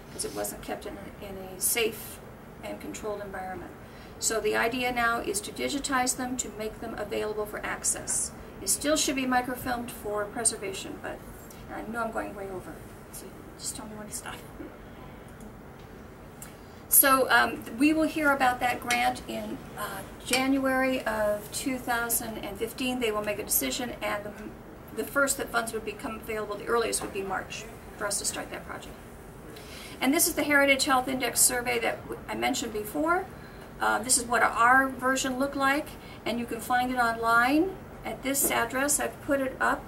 because it wasn't kept in a safe and controlled environment. So the idea now is to digitize them to make them available for access. It still should be microfilmed for preservation, but I know I'm going way over. So just tell me when to stop. So we will hear about that grant in January of 2015. They will make a decision, and the first that funds would become available, the earliest would be March for us to start that project. And this is the Heritage Health Index survey that I mentioned before. This is what our version looked like, and you can find it online at this address. I've put it up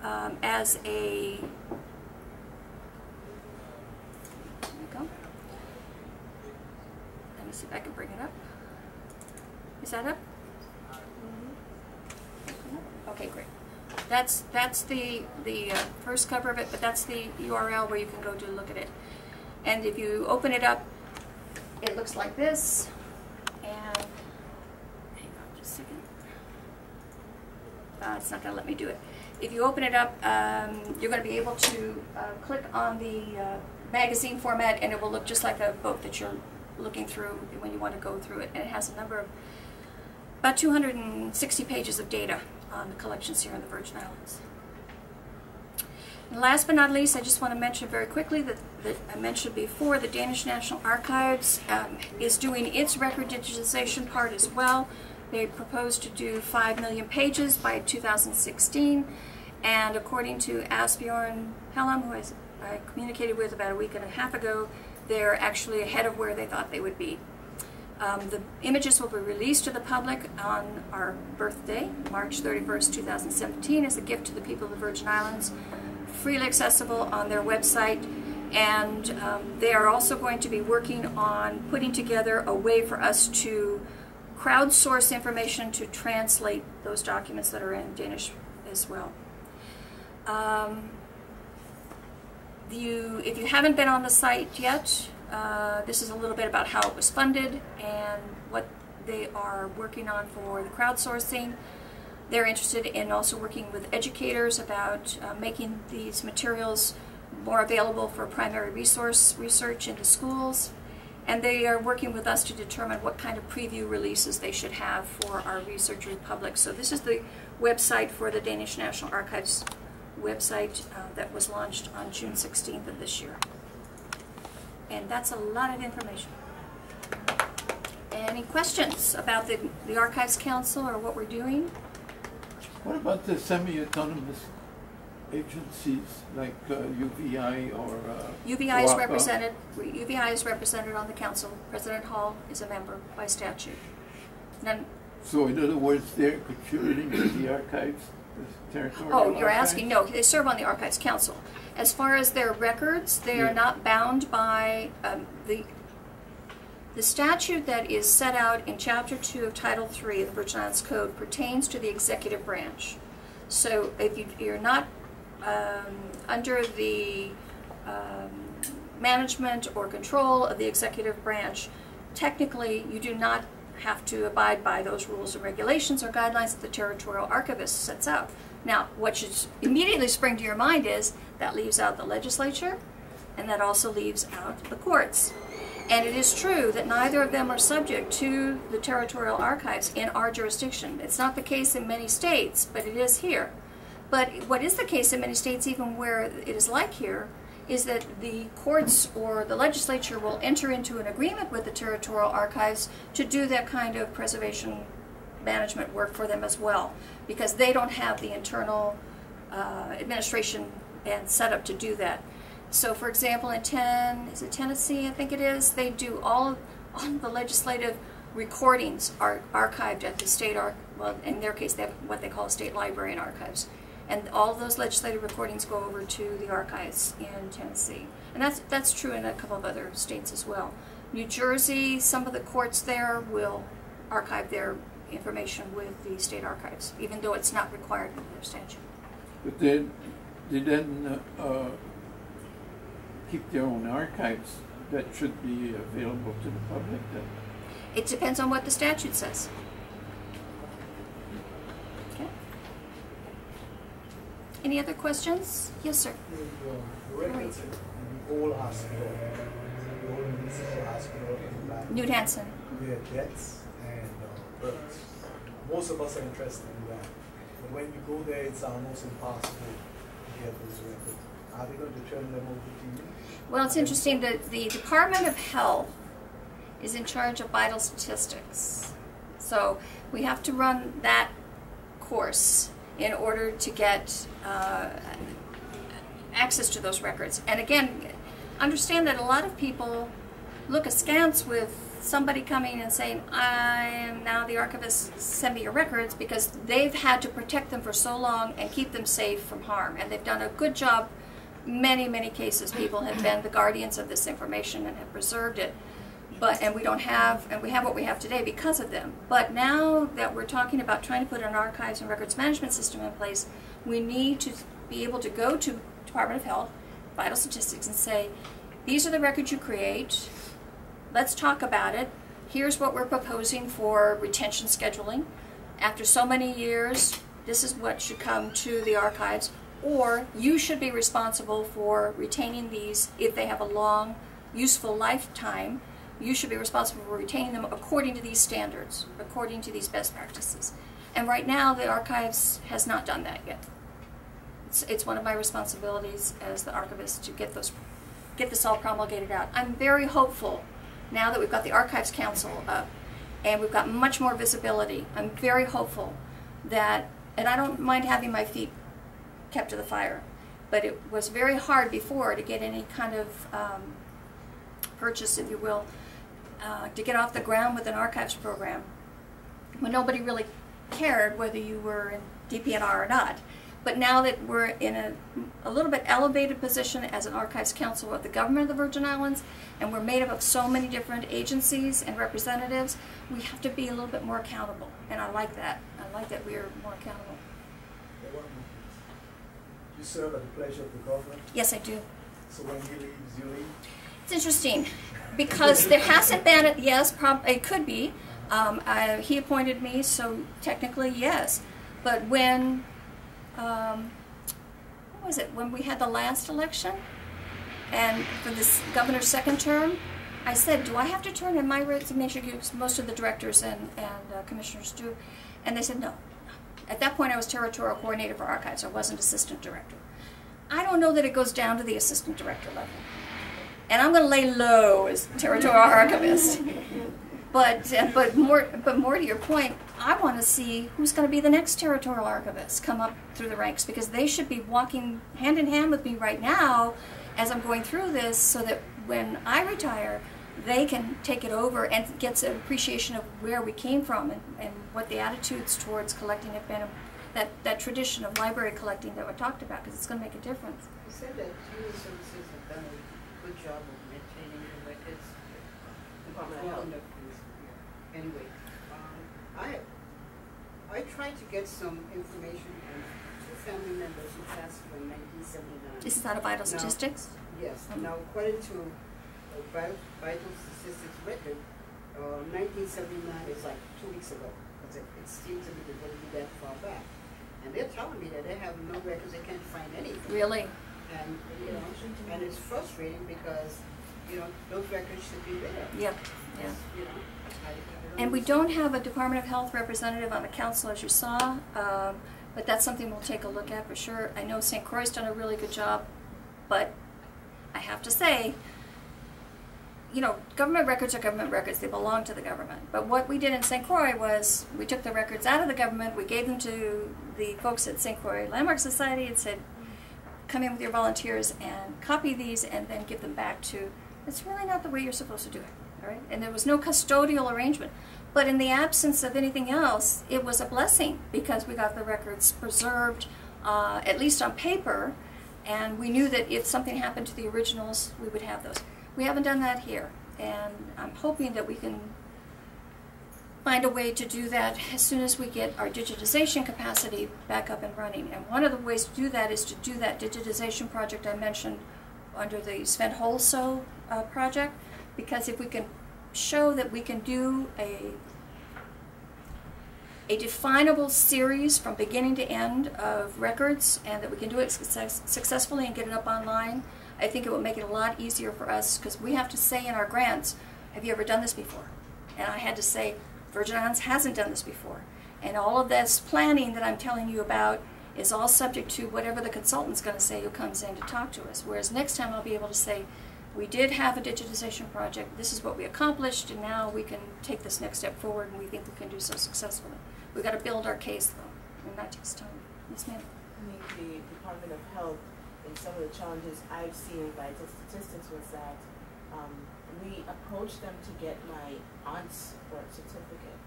as a, there we go. Let me see if I can bring it up. Is that up? Okay, great. That's the first cover of it, but that's the URL where you can go to look at it. And if you open it up, it looks like this. And hang on just a second. It's not going to let me do it. If you open it up, you're going to be able to click on the magazine format, and it will look just like a book that you're looking through when you want to go through it. And it has a number of about 260 pages of data on the collections here in the Virgin Islands. And last but not least, I just want to mention very quickly that I mentioned before, the Danish National Archives is doing its record digitization part as well. They propose to do 5 million pages by 2016, and according to Asbjørn Hellam, who I communicated with about a week and a half ago, they're actually ahead of where they thought they would be. The images will be released to the public on our birthday, March 31st, 2017, as a gift to the people of the Virgin Islands, freely accessible on their website. And they are also going to be working on putting together a way for us to crowdsource information to translate those documents that are in Danish as well. If you haven't been on the site yet, this is a little bit about how it was funded and what they are working on for the crowdsourcing. They're interested in also working with educators about making these materials more available for primary resource research into schools. And they are working with us to determine what kind of preview releases they should have for our researcher public. So this is the website for the Danish National Archives website that was launched on June 16th of this year. And that's a lot of information. Any questions about the Archives Council or what we're doing? What about the semi-autonomous agencies like UVI or UVI is WAPA? represented. UVI is represented on the council. President Hall is a member by statute. None, So in other words, they're contributing to the archives, the territorial oh, you're archives? asking? No, they serve on the Archives Council. As far as their records, they are not bound by the statute that is set out in Chapter 2 of Title 3 of the Virgin Islands Code pertains to the executive branch. So if you're not under the management or control of the executive branch, technically you do not have to abide by those rules and regulations or guidelines that the territorial archivist sets out. Now, what should immediately spring to your mind is that leaves out the legislature, and that also leaves out the courts. And it is true that neither of them are subject to the territorial archives in our jurisdiction. It's not the case in many states, but it is here. But what is the case in many states, even where it is like here, is that the courts or the legislature will enter into an agreement with the territorial archives to do that kind of preservation management work for them as well, because they don't have the internal administration and setup to do that. So, for example, in Tennessee, I think it is, they do all the legislative recordings are archived at the state well, in their case, they have what they call a state library and archives. And all of those legislative recordings go over to the archives in Tennessee. And that's true in a couple of other states as well. New Jersey, some of the courts there will archive their information with the state archives, even though it's not required in their statute. But they then keep their own archives that should be available to the public then? It depends on what the statute says. Okay. Any other questions? Yes, sir. The records in all hospitals, the old municipal hospital in Newt Hansen. their deaths and births. Most of us are interested in that. But when you go there, it's almost impossible to get those records. Are they going to turn them over to you? Well, it's interesting that the Department of Health is in charge of vital statistics. So we have to run that course in order to get access to those records. And again, understand that a lot of people look askance with somebody coming and saying, I am now the archivist, send me your records, because they've had to protect them for so long and keep them safe from harm. And they've done a good job. Many, many cases people have been the guardians of this information and have preserved it. And we have what we have today because of them. But now that we're talking about trying to put an archives and records management system in place, we need to be able to go to Department of Health, Vital Statistics, and say, these are the records you create, let's talk about it, here's what we're proposing for retention scheduling. After so many years, this is what should come to the archives, or you should be responsible for retaining these if they have a long, useful lifetime. You should be responsible for retaining them according to these standards, according to these best practices. And right now, the archives has not done that yet. It's one of my responsibilities as the archivist to get this all promulgated out. I'm very hopeful now that we've got the Archives Council up and we've got much more visibility. I'm very hopeful that, and I don't mind having my feet kept to the fire, but it was very hard before to get any kind of purchase, if you will, to get off the ground with an archives program when nobody really cared whether you were in DPNR or not. But now that we're in a little bit elevated position as an Archives Council of the government of the Virgin Islands, and we're made up of so many different agencies and representatives, we have to be a little bit more accountable. And I like that. I like that we are more accountable. You serve at the pleasure of the governor? Yes, I do. So when he leaves, you leave? It's interesting because there hasn't been, it could be. He appointed me, so technically yes. But when, what was it, when we had the last election and for this governor's second term, I said, do I have to turn in my resignation? Because most of the directors and commissioners do. And they said no. At that point I was territorial coordinator for archives. I wasn't assistant director. I don't know that it goes down to the assistant director level. And I'm going to lay low as territorial archivist. But more to your point, I want to see who's going to be the next territorial archivist come up through the ranks, because they should be walking hand in hand with me right now as I'm going through this, so that when I retire, they can take it over and get an appreciation of where we came from and what the attitudes towards collecting have been, that tradition of library collecting that we talked about, because it's going to make a difference. You said that human services have done a good job of maintaining the records. Department of Health. Anyway, I tried to get some information on two family members who passed away in 1979. Is that a vital statistics? Yes. Now, according to vital statistics record, 1979 is like 2 weeks ago, because it seems to be going to be that far back. And they're telling me that they have no records, they can't find anything. Really? And and it's frustrating because those records should be there. Yep. Yeah. I And we don't have a Department of Health representative on the council, as you saw, but that's something we'll take a look at for sure. I know St. Croix's done a really good job, but I have to say, government records are government records. They belong to the government. But what we did in St. Croix was we took the records out of the government, we gave them to the folks at St. Croix Landmark Society and said, come in with your volunteers and copy these and then give them back to, it's really not the way you're supposed to do it. Right? And there was no custodial arrangement. But in the absence of anything else, it was a blessing, because we got the records preserved, at least on paper, and we knew that if something happened to the originals, we would have those. We haven't done that here, and I'm hoping that we can find a way to do that as soon as we get our digitization capacity back up and running. And one of the ways to do that is to do that digitization project I mentioned under the Sven Holso project. Because if we can show that we can do a definable series from beginning to end of records, and that we can do it successfully and get it up online, I think it will make it a lot easier for us, because we have to say in our grants, have you ever done this before? And I had to say, Virgin Islands hasn't done this before. And all of this planning that I'm telling you about is all subject to whatever the consultant's going to say who comes in to talk to us. Whereas next time I'll be able to say, we did have a digitization project, this is what we accomplished, and now we can take this next step forward, and we think we can do so successfully. We've got to build our case, though, and that takes time. Yes, ma'am? I mean, the Department of Health, and some of the challenges I've seen in vital statistics was that we approached them to get my aunt's birth certificate.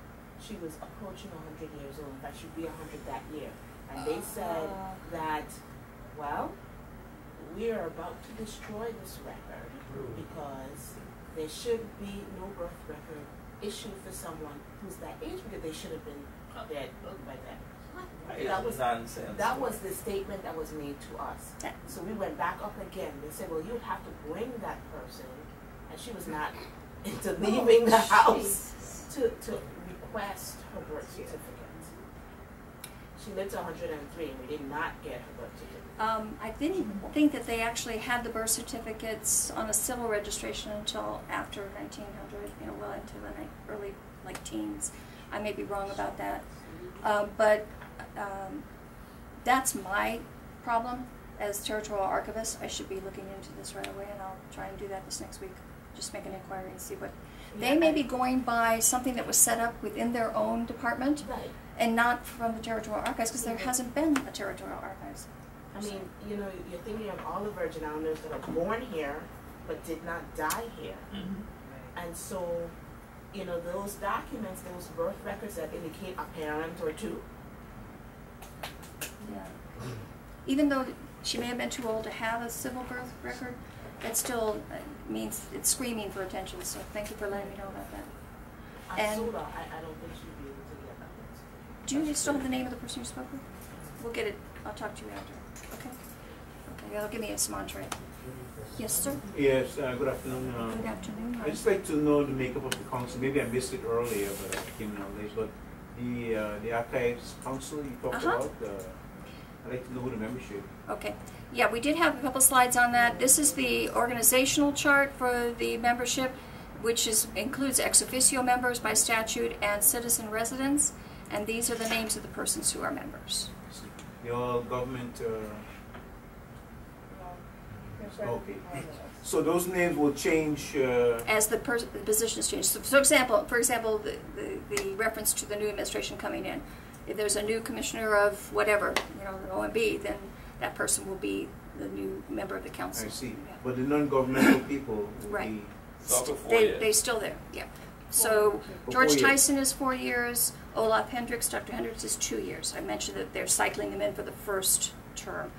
She was approaching 100 years old. In fact, she'd be 100 that year. And they said that, well, we are about to destroy this record because there should be no birth record issued for someone who's that age, because they should have been dead by then. That was nonsense. That was the statement that was made to us. So we went back up again. They said, well, you have to bring that person, and she was not into leaving the house to request her birth certificate. She lived to 103, and we did not get her birth certificate. I didn't think that they actually had the birth certificates on a civil registration until after 1900, well into the early teens. I may be wrong about that. But that's my problem as territorial archivist. I should be looking into this right away, and I'll try and do that this next week. Just make an inquiry and see what. They may be going by something that was set up within their own department, right, and not from the territorial archives, because there hasn't been a territorial archives. I mean, you're thinking of all the Virgin Islanders that are born here but did not die here. Mm-hmm. And so, those documents, those birth records that indicate a parent or two. Yeah. even though she may have been too old to have a civil birth record, that still means it's screaming for attention. So thank you for letting me know about that. And Soda, I don't think she'd be able to get that. do you still have the name of the person you spoke with? We'll get it. I'll talk to you after. Okay. Okay. That'll give me a Smontre. Yes, sir. Yes. Good afternoon. Good afternoon. I'd just like to know the makeup of the council. Maybe I missed it earlier, but I came in late. But the Archives Council you talked about. I'd like to know who the membership. Okay. Yeah, we did have a couple slides on that. This is the organizational chart for the membership, which includes ex officio members by statute and citizen residents, and these are the names of the persons who are members. Your government. Okay. So those names will change as the positions change. So, for example, the reference to the new administration coming in. If there's a new commissioner of whatever, the OMB, then that person will be the new member of the council. I see. Yeah. But the non-governmental people will right. be... They're still there, yeah. So George Tyson is 4 years, Olaf Hendricks, Dr. Hendricks is 2 years. I mentioned that they're cycling them in for the first term.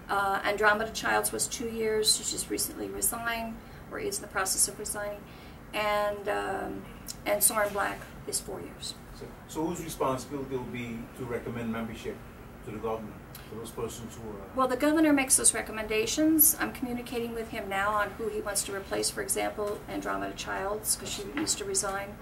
Andromeda Childs was 2 years. She just recently resigned, or is in the process of resigning. And Soren Black is 4 years. So whose responsibility will be to recommend membership to the governor for those persons who are... Well, the governor makes those recommendations. I'm communicating with him now on who he wants to replace, for example, Andromeda Childs, because she used to resign.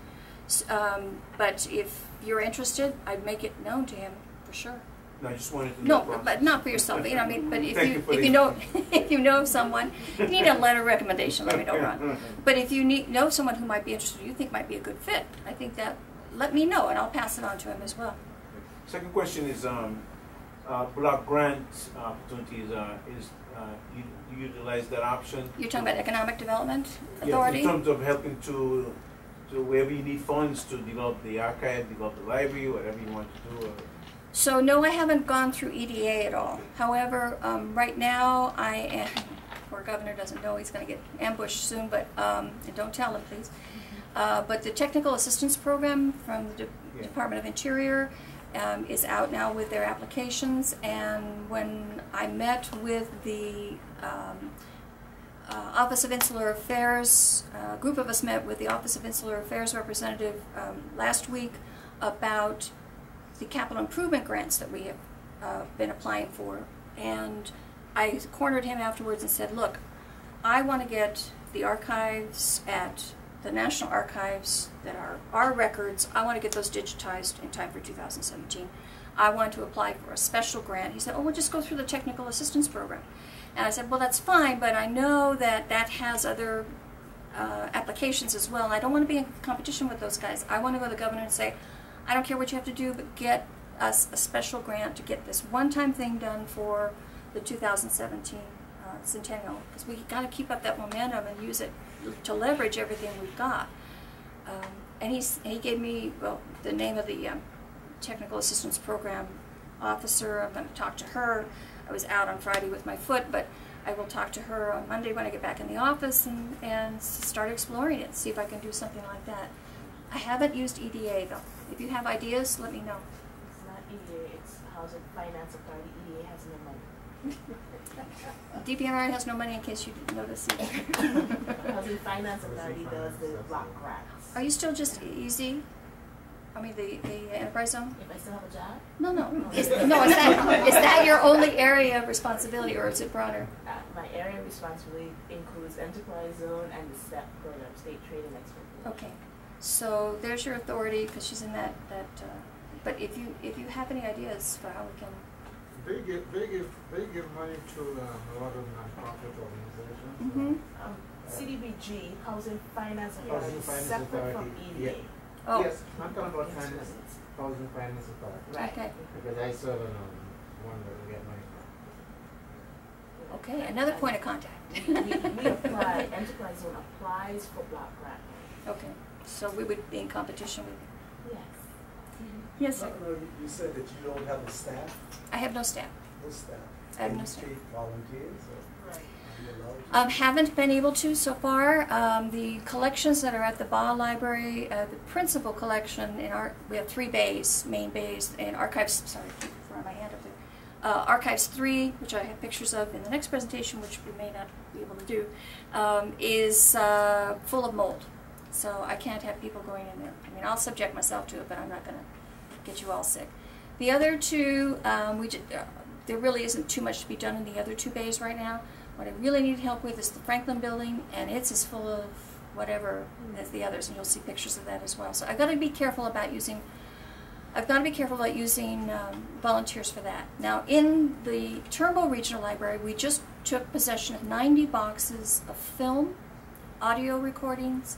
But if you're interested, I'd make it known to him for sure. No, I just wanted to know. No, but not for yourself. But if you know if you know of someone, you need a letter of recommendation. Let me know, Ron. But if you know someone who might be interested, you think might be a good fit, I think that let me know and I'll pass it on to him as well. Second question is block grant opportunities. You utilize that option? You're talking about Economic Development Authority? Yeah, in terms of helping to wherever you need funds to develop the archive, develop the library, whatever you want to do. So no, I haven't gone through EDA at all. However, right now I am, poor governor doesn't know he's going to get ambushed soon, but and don't tell him, please. But the Technical Assistance Program from the Department of Interior is out now with their applications, and when I met with the Office of Insular Affairs, a group of us met with the Office of Insular Affairs representative last week about the capital improvement grants that we have been applying for, and I cornered him afterwards and said, look, I want to get the archives at the National Archives that are our records, I want to get those digitized in time for 2017. I want to apply for a special grant. He said, oh, we'll just go through the Technical Assistance Program. And I said, well, that's fine, but I know that that has other applications as well, and I don't want to be in competition with those guys. I want to go to the governor and say, I don't care what you have to do, but get us a special grant to get this one-time thing done for the 2017 centennial, because we got to keep up that momentum and use it to leverage everything we've got. And he gave me, well, the name of the Technical Assistance Program officer. I'm going to talk to her. I was out on Friday with my foot, but I will talk to her on Monday when I get back in the office and start exploring it, see if I can do something like that. I haven't used EDA though. If you have ideas, let me know. It's not EDA, it's Housing Finance Authority. EDA has no money. DPNR has no money, in case you didn't notice either. Housing Finance Authority does the block grants. Are you still just easy? I mean, the enterprise zone? If I still have a job? No. Is that your only area of responsibility, or is it broader? My area of responsibility includes enterprise zone and the STEP program, State Training Expert. Okay. So there's your authority, because she's in that. But if you have any ideas for how we can, they give money to a lot of nonprofit organizations. Mm-hmm. CDBG, Housing Finance Authority, separate from EDA. Yeah. Oh. Yes, I'm talking about Housing Finance Authority. Right. Okay. Because I serve on one that we get money from. Okay, another point of contact. we apply. Enterprise zone applies for block grant. Okay. So we would be in competition with. Yes. Yes, sir. No, you said that you don't have a staff? I have no staff. No staff? I have no And staff. you take volunteers? Or Right. are you allowed to? Haven't been able to so far. The collections that are at the Baugh Library, the principal collection in we have 3 bays, main bays, and archives. Sorry, I have my hand up there. Archives 3, which I have pictures of in the next presentation, which we may not be able to do, is full of mold. So I can't have people going in there. I mean, I'll subject myself to it, but I'm not going to get you all sick. The other two, there really isn't too much to be done in the other two bays right now. What I really need help with is the Franklin building, and it's as full of whatever as the others, and you'll see pictures of that as well. So I've got to be careful about using volunteers for that. Now, in the Turnbull Regional Library, we just took possession of 90 boxes of film, audio recordings,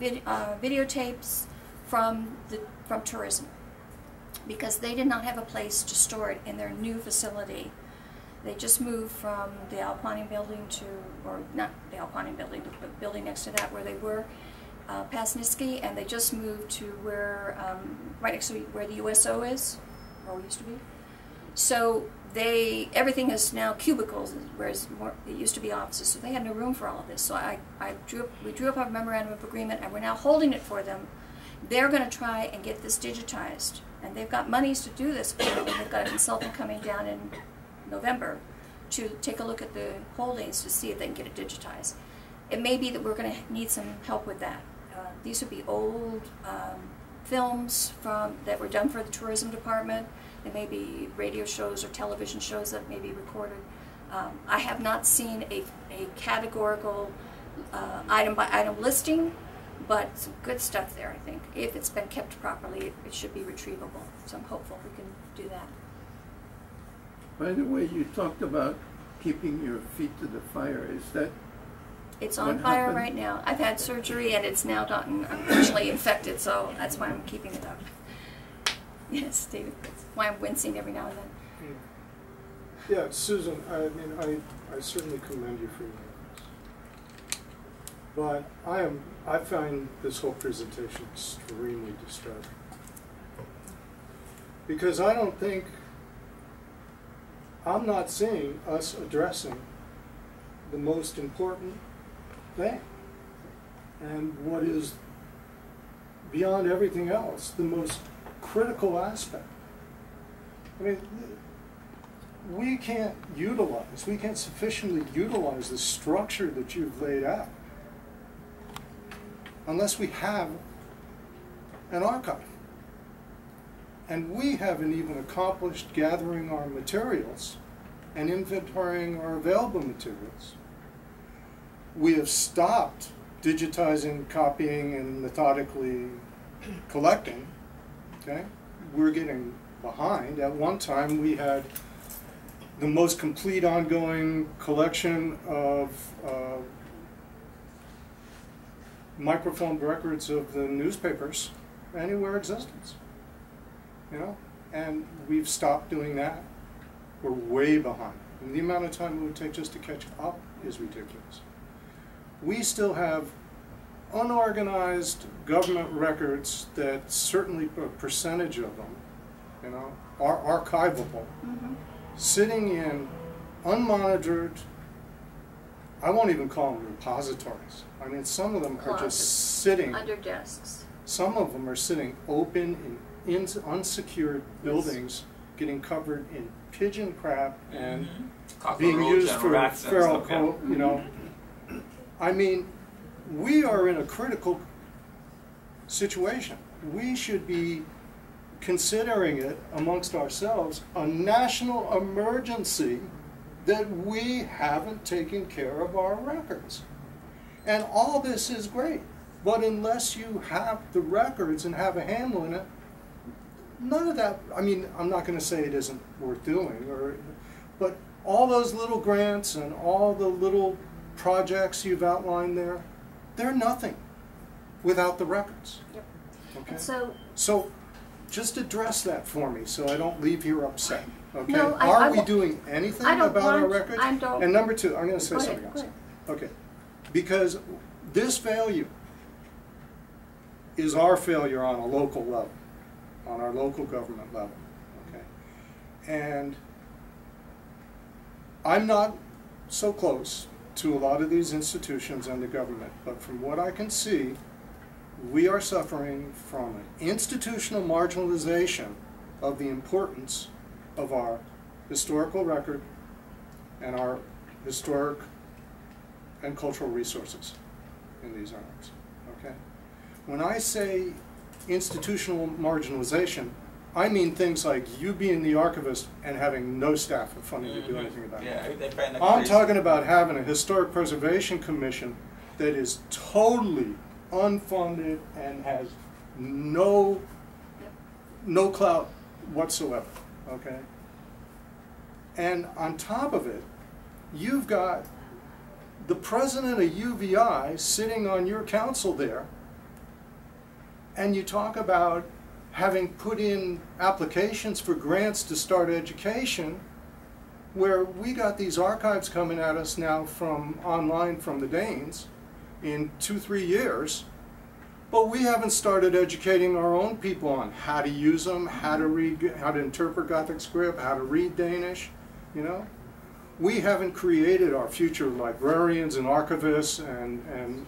videotapes from tourism, because they did not have a place to store it in their new facility. They just moved from the Alpine building to, or not the Alpine building, the building next to that where they were, Pasniski, and they just moved to where, right next to where the USO is, or used to be. So everything is now cubicles, whereas it used to be offices, so they had no room for all of this. So we drew up a memorandum of agreement, and we're now holding it for them. They're going to try and get this digitized, and they've got monies to do this. They've got a consultant coming down in November to take a look at the holdings to see if they can get it digitized. It may be that we're going to need some help with that. These would be old films that were done for the tourism department. They may be radio shows or television shows that may be recorded. I have not seen a categorical item-by-item listing, but some good stuff there, I think. If it's been kept properly, it should be retrievable. So I'm hopeful we can do that. By the way, you talked about keeping your feet to the fire. Is that It's on fire right now. I've had surgery and it's now gotten unfortunately infected, so that's why I'm keeping it up. Yes, David, that's why I'm wincing every now and then. Yeah, Susan, I mean, I certainly commend you for your efforts. But I find this whole presentation extremely distracting. Because I'm not seeing us addressing the most important thing, and what is beyond everything else the most critical aspect. I mean, we can't sufficiently utilize the structure that you've laid out unless we have an archive. And we haven't even accomplished gathering our materials and inventorying our available materials. We have stopped digitizing, copying, and methodically collecting. Okay? We're getting behind. At one time, we had the most complete ongoing collection of microfilmed records of the newspapers anywhere existence. You know, and we've stopped doing that. We're way behind. And the amount of time it would take just to catch up is ridiculous. We still have unorganized government records that certainly a percentage of them, you know, are archivable, sitting in unmonitored, I won't even call them repositories. I mean, some of them are just sitting under desks. Some of them are sitting open in unsecured buildings, getting covered in pigeon crap and being used for feral coat, you know. I mean, we are in a critical situation. We should be considering it amongst ourselves a national emergency that we haven't taken care of our records. And all this is great, but unless you have the records and have a handle in it, none of that, I mean, I'm not going to say it isn't worth doing, but all those little grants and all the little projects you've outlined there, they're nothing without the records. Yep. Okay? So just address that for me so I don't leave here upset. Okay? No, Are we doing anything about our records? And number two, I'm going to say something else. Okay. Because this failure is our failure on a local level, on our local government level. Okay? And I'm not so close to a lot of these institutions and the government, but from what I can see, we are suffering from an institutional marginalization of the importance of our historical record and our historic and cultural resources in these arms, okay? When I say institutional marginalization, I mean things like you being the archivist and having no staff or funding to do anything about it. I'm talking about having a historic preservation commission that is totally unfunded and has no clout whatsoever, okay? And on top of it, you've got the president of UVI sitting on your council there, and you talk about having put in applications for grants to start education, where we got these archives coming at us now from online from the Danes in 2-3 years, but we haven't started educating our own people on how to use them, how to read, how to interpret Gothic script, how to read Danish, you know? We haven't created our future librarians and archivists and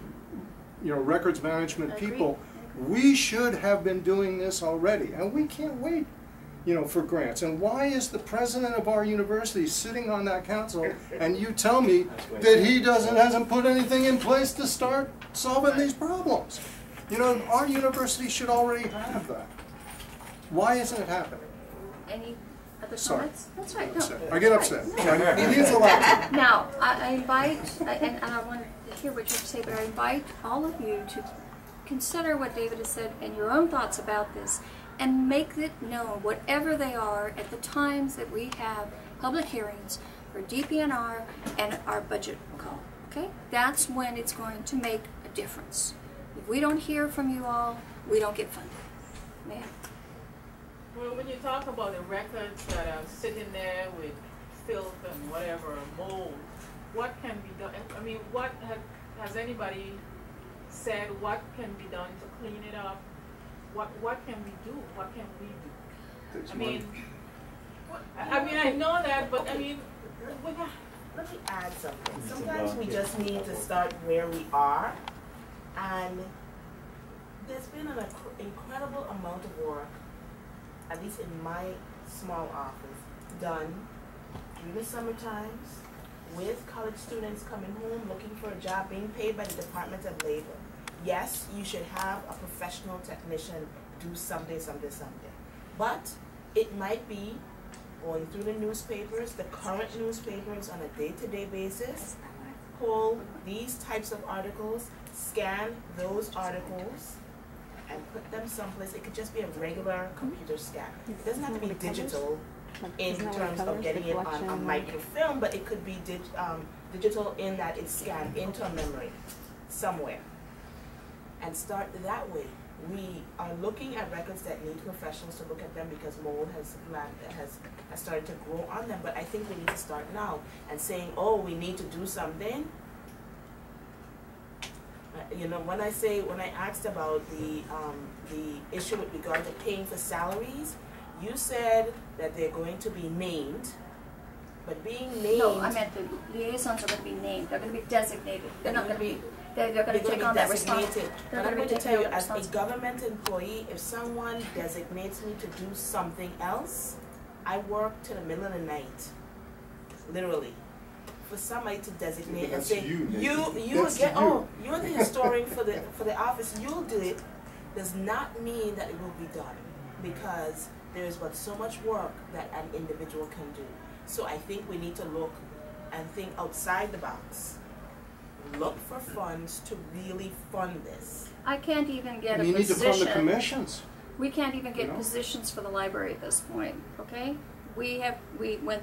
you know, records management people. We should have been doing this already, and we can't wait, you know, for grants. And why is the president of our university sitting on that council, and you tell me that he hasn't put anything in place to start solving these problems? You know, our university should already have that. Why isn't it happening? Any other comments? That's right. No, I get upset. He means a lot. Now, I invite, and I want to hear what you have to say, but I invite all of you to consider what David has said and your own thoughts about this, and make it known, whatever they are, at the times that we have public hearings for DPNR and our budget call. Okay? That's when it's going to make a difference. If we don't hear from you all, we don't get funded. Ma'am. Well, when you talk about the records that are sitting there with filth and whatever, mold, what can be done? I mean, what has anybody said what can be done to clean it up? What can we do? What can we do? I mean, I know that, but I mean, let me add something. Sometimes we just need to start where we are, and there's been an incredible amount of work, at least in my small office, done in the summer times with college students coming home looking for a job being paid by the Department of Labor. Yes, you should have a professional technician do something. But it might be going through the newspapers, the current newspapers on a day-to-day basis, pull these types of articles, scan those articles, and put them someplace. It could just be a regular computer scan. It doesn't have to be digital in terms of getting it on a microfilm, but it could be digital in that it's scanned into a memory somewhere. And start that way. We are looking at records that need professionals to look at them because mold has started to grow on them. But I think we need to start now and saying, oh, we need to do something. You know, when I asked about the issue with regard to paying for salaries, you said that they're going to be named, but being named. No, I meant the liaisons are going to be named. They're going to be designated. They're not going to be. They're going to take on that responsibility. But I'm going to tell you, as a government employee, if someone designates me to do something else, I work till the middle of the night, literally. For somebody to designate and say, you're the historian for the office, you'll do it, does not mean that it will be done, because there is but so much work that an individual can do. So I think we need to look and think outside the box. Look for funds to really fund this. I can't even get a position. You need to fund the commissions. We can't even get positions for the library at this point. Okay, when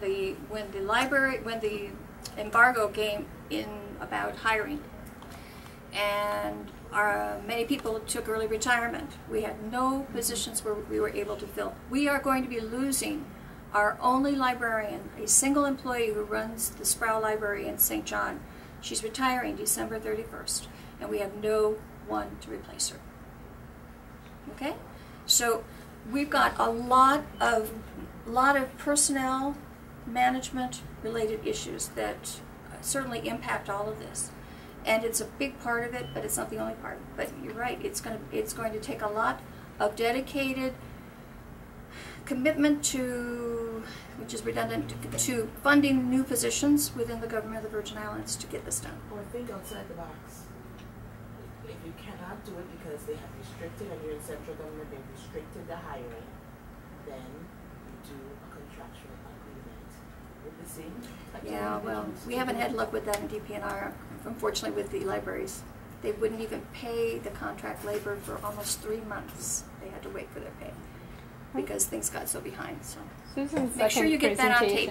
the embargo came in about hiring, and many people took early retirement. We had no positions where we were able to fill. We are going to be losing our only librarian, a single employee who runs the Sproul Library in St. John. She's retiring December 31st, and we have no one to replace her. Okay? So we've got a lot of personnel management related issues that certainly impact all of this. And it's a big part of it, but it's not the only part. But you're right, it's going to take a lot of dedicated commitment to which is redundant, to funding new positions within the government of the Virgin Islands to get this done. Or think outside the box. If you cannot do it because they have restricted, and you're in central government, they've restricted the hiring, then you do a contractual agreement with the same. Yeah, well, we haven't had luck with that in DPNR, unfortunately, with the libraries. They wouldn't even pay the contract labor for almost 3 months. They had to wait for their pay because things got so behind. So Susan's make sure you get that on tape.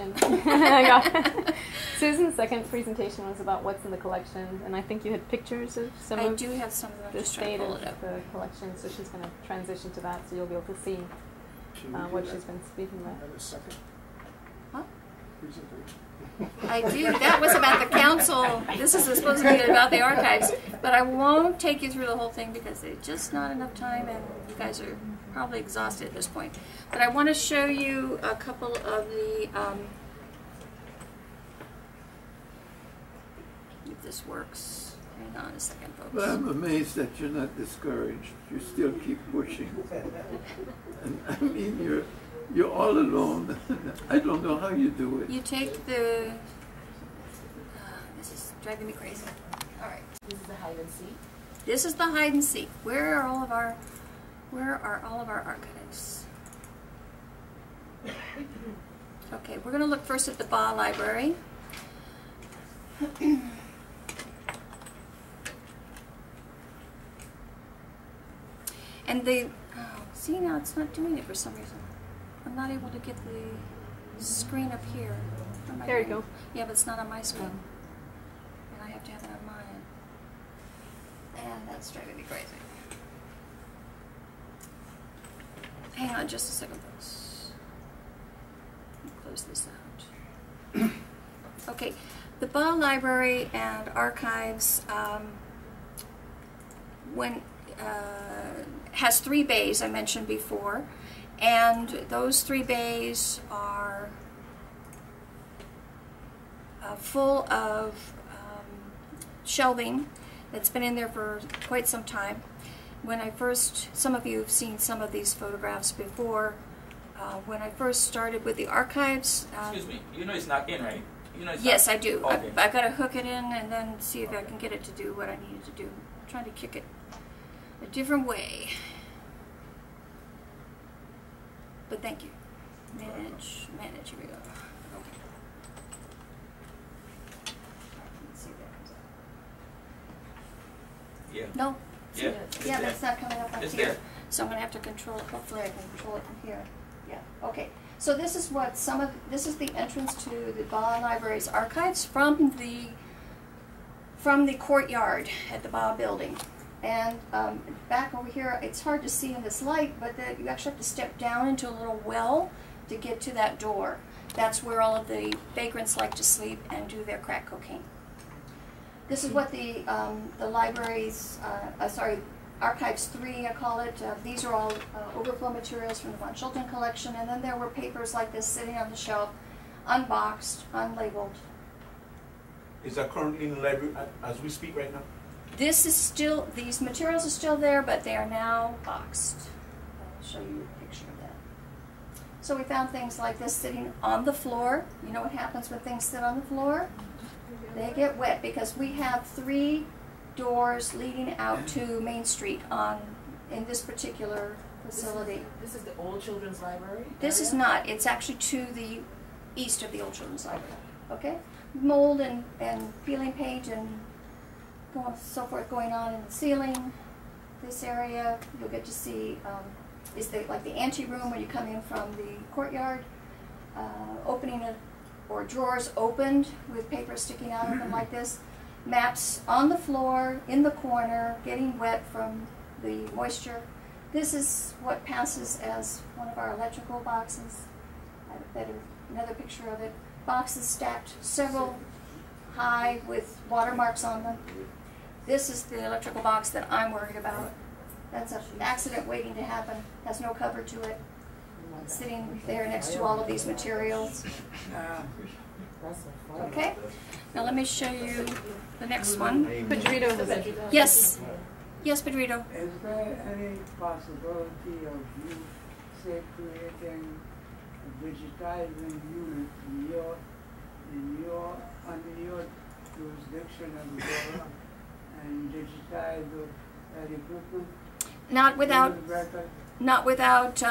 Susan's second presentation was about what's in the collection, and I think you had pictures of some I of do have some of them. the Just trying state to pull of it up. the collection, so she's going to transition to that, so you'll be able to see what she's been speaking about. Have a second Huh? presentation. I do. That was about the council. This is supposed to be about the archives, but I won't take you through the whole thing because there's just not enough time, and you guys are probably exhausted at this point. But I want to show you a couple of the. If this works, hang on a second, folks. But I'm amazed that you're not discouraged. You still keep pushing. And I mean, you're all alone. I don't know how you do it. You take the. This is driving me crazy. All right. This is the hide and seek. This is the hide and seek. Where are all of our archives? Okay, we're going to look first at the Ba Library. And see now it's not doing it for some reason. I'm not able to get the screen up here. There you go. Yeah, but it's not on my screen. And I have to have it on mine. And that's driving me crazy. Hang on just a second, folks. Let me close this out. Okay, the Ba Library and Archives has 3 bays I mentioned before, and those 3 bays are full of shelving that's been in there for quite some time. When I first, some of you have seen some of these photographs before, when I first started with the archives. Excuse me, you know it's not in, right? You know it's yes, not. I do. Okay. I've got to hook it in and then see if I can get it to do what I need it to do. I'm trying to kick it a different way. But thank you. Manage, here we go. Okay. Let's see if that comes up. Yeah. No. Yeah. Yeah, that's not coming up on It's here. there. So I'm going to have to control it. Hopefully I can control it from here. Yeah, okay. So this is what this is the entrance to the Ba Library's archives from the courtyard at the Ba building. And back over here, it's hard to see in this light, but you actually have to step down into a little well to get to that door. That's where all of the vagrants like to sleep and do their crack cocaine. This is what the library's, Archives 3, I call it. These are all overflow materials from the Von Schulten collection, and then there were papers like this sitting on the shelf, unboxed, unlabeled. Is that currently in the library as we speak right now? This is still, these materials are still there, but they are now boxed. I'll show you a picture of that. So we found things like this sitting on the floor. You know what happens when things sit on the floor? They get wet because we have 3 doors leading out to Main Street in this particular facility. This is the old children's library? This is not. It's actually to the east of the old children's library. Okay? Mold and peeling paint and so forth going on in the ceiling. This area you'll get to see is like the ante-room where you come in from the courtyard. Opening it, or drawers opened with paper sticking out of them like this. Maps on the floor, in the corner, getting wet from the moisture. This is what passes as one of our electrical boxes. I have another picture of it. Boxes stacked several high with watermarks on them. This is the electrical box that I'm worried about. That's an accident waiting to happen. Has no cover to it. Sitting there next to all of these materials. Okay, now let me show you the next one. Pedrito was it? Yes, yes, Pedrito. Is there any possibility of you, say, creating digitizing unit under your jurisdiction as a borough and digitize that equipment? Not without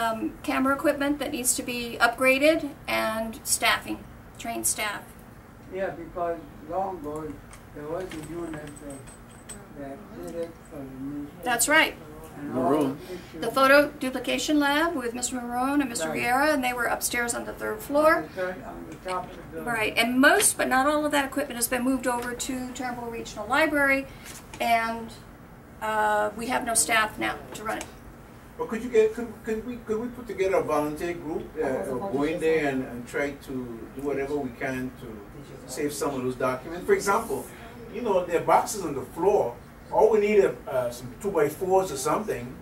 camera equipment that needs to be upgraded and staffing, trained staff. Yeah, because long ago there was a unit that did it for the newspaper. That's right. Maroon. The photo duplication lab with Mr. Marone and Mr. Riera, and they were upstairs on the 3rd floor. On the top of the building. Right, and most, but not all of that equipment has been moved over to Turnbull Regional Library, and we have no staff now to run it. But could we put together a volunteer group go in there and try to do whatever we can to save some of those documents? For example, you know, there are boxes on the floor. All we need are some 2x4s or something,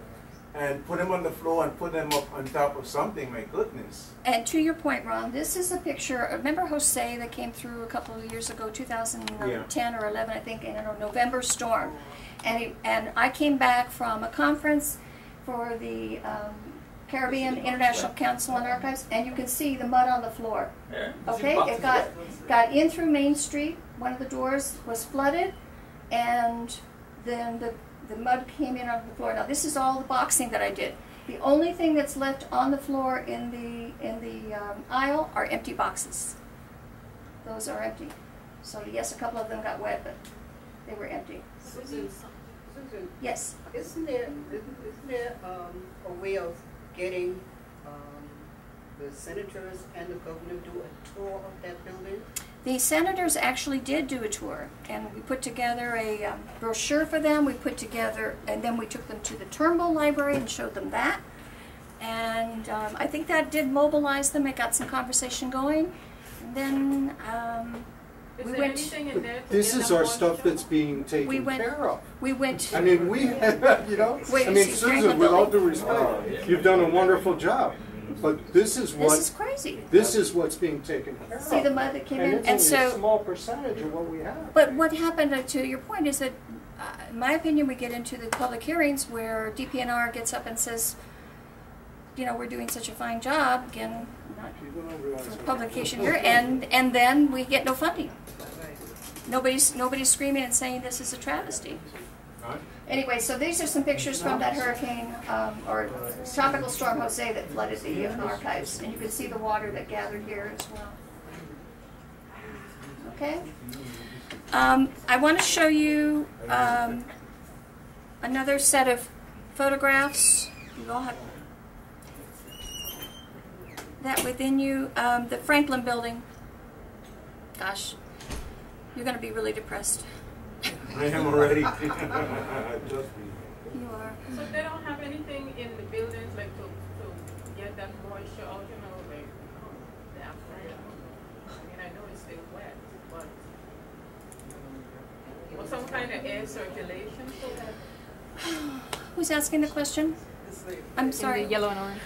and put them on the floor and put them up on top of something. My goodness. And to your point, Ron, this is a picture. Remember Jose that came through a couple of years ago, 2010 or 11, I think, in a November storm, and I came back from a conference for the Caribbean International Council on Archives, and you can see the mud on the floor. Yeah. Okay, it got in through Main Street. One of the doors was flooded, and then the mud came in on the floor. Now this is all the boxing that I did. The only thing that's left on the floor in the aisle are empty boxes. Those are empty. So yes, a couple of them got wet, but they were empty. Susan, Yes. isn't there a way of getting the senators and the governor to do a tour of that building? The senators actually did do a tour, and we put together a brochure for them. We put together, and then we took them to the Turnbull Library and showed them that. And I think that did mobilize them. It got some conversation going. And then we went. This is our stuff that's being taken care of. We went. I mean, we, you know, Wait, I mean, see, Susan, with all due respect, you've done a wonderful job. But this is what. This is crazy. This is what's being taken care of. See the mud that came in, and and so a small percentage of what we have. But what happened, to your point, is that, in my opinion, we get into the public hearings where DPNR gets up and says, you know, we're doing such a fine job, again, not for publication here, and then we get no funding. Nobody's screaming and saying this is a travesty. Anyway, so these are some pictures from that hurricane or tropical storm Jose that flooded the archives, and you can see the water that gathered here as well. Okay. I want to show you another set of photographs. You all have that within you. The Franklin Building. Gosh, you're going to be really depressed. I am already. You are. So they don't have anything in the buildings like to get that moisture out, you know, like the afternoon. I mean, I know it's still wet, but or some kind of air circulation so that. Who's asking the question? I'm sorry. In the yellow and orange.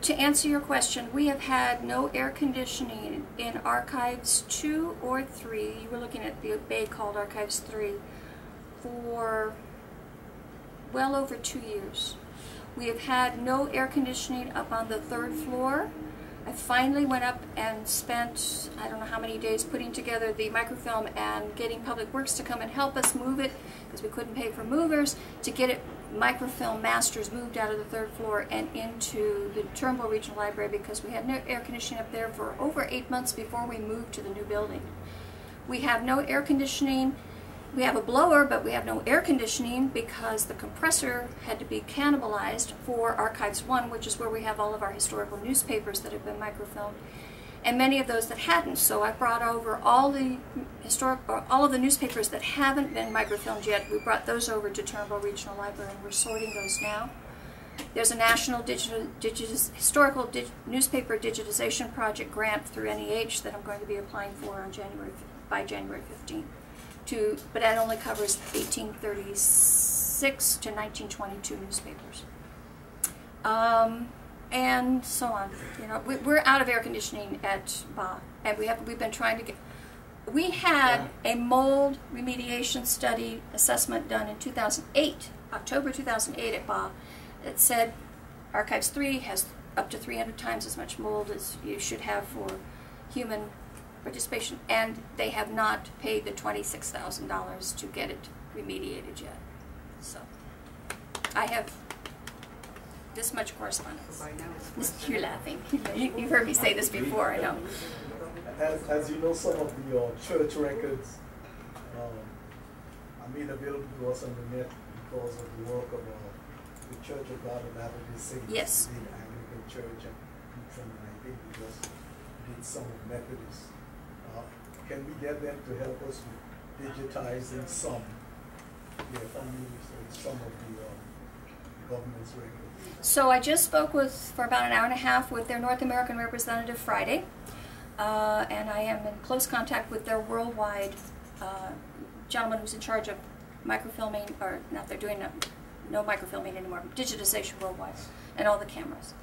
To answer your question, we have had no air conditioning in Archives 2 or 3. You were looking at the bay called Archives 3 for well over 2 years. We have had no air conditioning up on the 3rd floor. I finally went up and spent, I don't know how many days, putting together the microfilm and getting Public Works to come and help us move it, because we couldn't pay for movers, to get it microfilm masters moved out of the 3rd floor and into the Turnbull Regional Library, because we had no air conditioning up there for over 8 months before we moved to the new building. We have no air conditioning. We have a blower, but we have no air conditioning because the compressor had to be cannibalized for Archives 1, which is where we have all of our historical newspapers that have been microfilmed, and many of those that hadn't. So I brought over all the all of the newspapers that haven't been microfilmed yet. We brought those over to Turnbull Regional Library, and we're sorting those now. There's a National Historical Newspaper Digitization Project grant through NEH that I'm going to be applying for on by January 15th. But that only covers 1836 to 1922 newspapers, and so on. You know, we're out of air conditioning at BA, and we've been trying to get. We had a mold remediation study assessment done in 2008, October 2008 at BA, that said Archives 3 has up to 300 times as much mold as you should have for human participation, and they have not paid the $26,000 to get it remediated yet. So I have this much correspondence. You're laughing. You've heard me say this before, I know. As you know, some of the church records are made available to us on the net because of the work of the Church of God of Latter-day Saints, yes, the Anglican Church, and I think we just did some of Methodists. Can we get them to help us with digitizing some of the government's records? So I just spoke for about an hour and a half with their North American representative Friday, and I am in close contact with their worldwide gentleman who's in charge of microfilming, or not, they're doing no microfilming anymore, digitization worldwide, and all the cameras.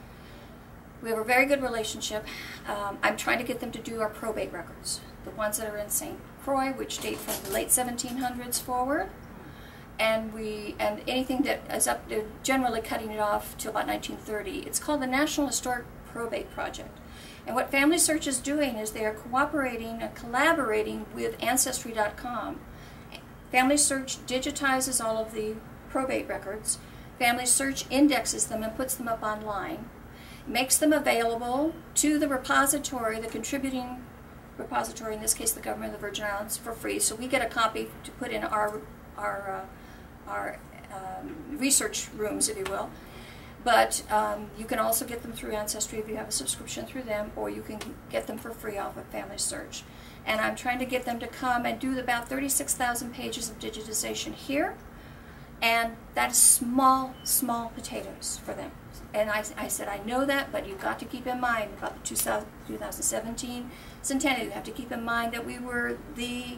We have a very good relationship. I'm trying to get them to do our probate records, the ones that are in St. Croix, which date from the late 1700s forward, and anything that is up, they're generally cutting it off to about 1930. It's called the National Historic Probate Project. And what Family Search is doing is they are cooperating and collaborating with Ancestry.com. Family Search digitizes all of the probate records. Family Search indexes them and puts them up online, makes them available to the repository, the contributing repository, in this case the government of the Virgin Islands, for free. So we get a copy to put in our research rooms, if you will. But you can also get them through Ancestry if you have a subscription through them, or you can get them for free off of Family Search. And I'm trying to get them to come and do about 36,000 pages of digitization here. And that is small, small potatoes for them. And I said, I know that, but you've got to keep in mind about the 2017 centennial. You have to keep in mind that we were the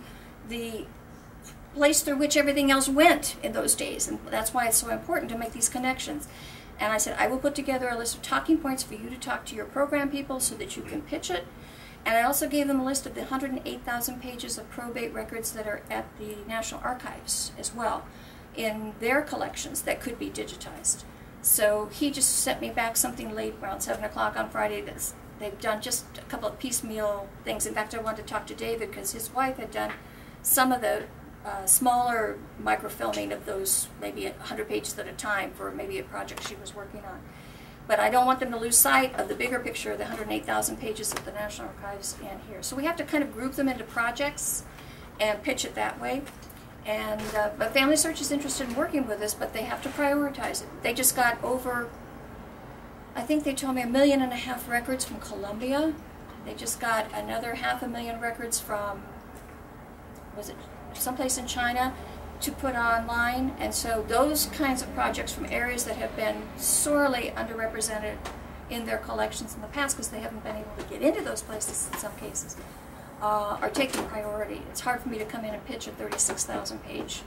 place through which everything else went in those days. And that's why it's so important to make these connections. And I said, I will put together a list of talking points for you to talk to your program people so that you can pitch it. And I also gave them a list of the 108,000 pages of probate records that are at the National Archives as well, in their collections that could be digitized. So he just sent me back something late, around 7 o'clock on Friday. They've done just a couple of piecemeal things. In fact, I wanted to talk to David because his wife had done some of the smaller microfilming of those, maybe 100 pages at a time for maybe a project she was working on. But I don't want them to lose sight of the bigger picture of the 108,000 pages of the National Archives and here. So we have to kind of group them into projects and pitch it that way. And but Family Search is interested in working with us, but they have to prioritize it. They just got over, I think they told me 1.5 million records from Colombia. They just got another 500,000 records from, was it someplace in China, to put online. And so those kinds of projects from areas that have been sorely underrepresented in their collections in the past, because they haven't been able to get into those places in some cases, are taking priority. It's hard for me to come in and pitch a 36,000 page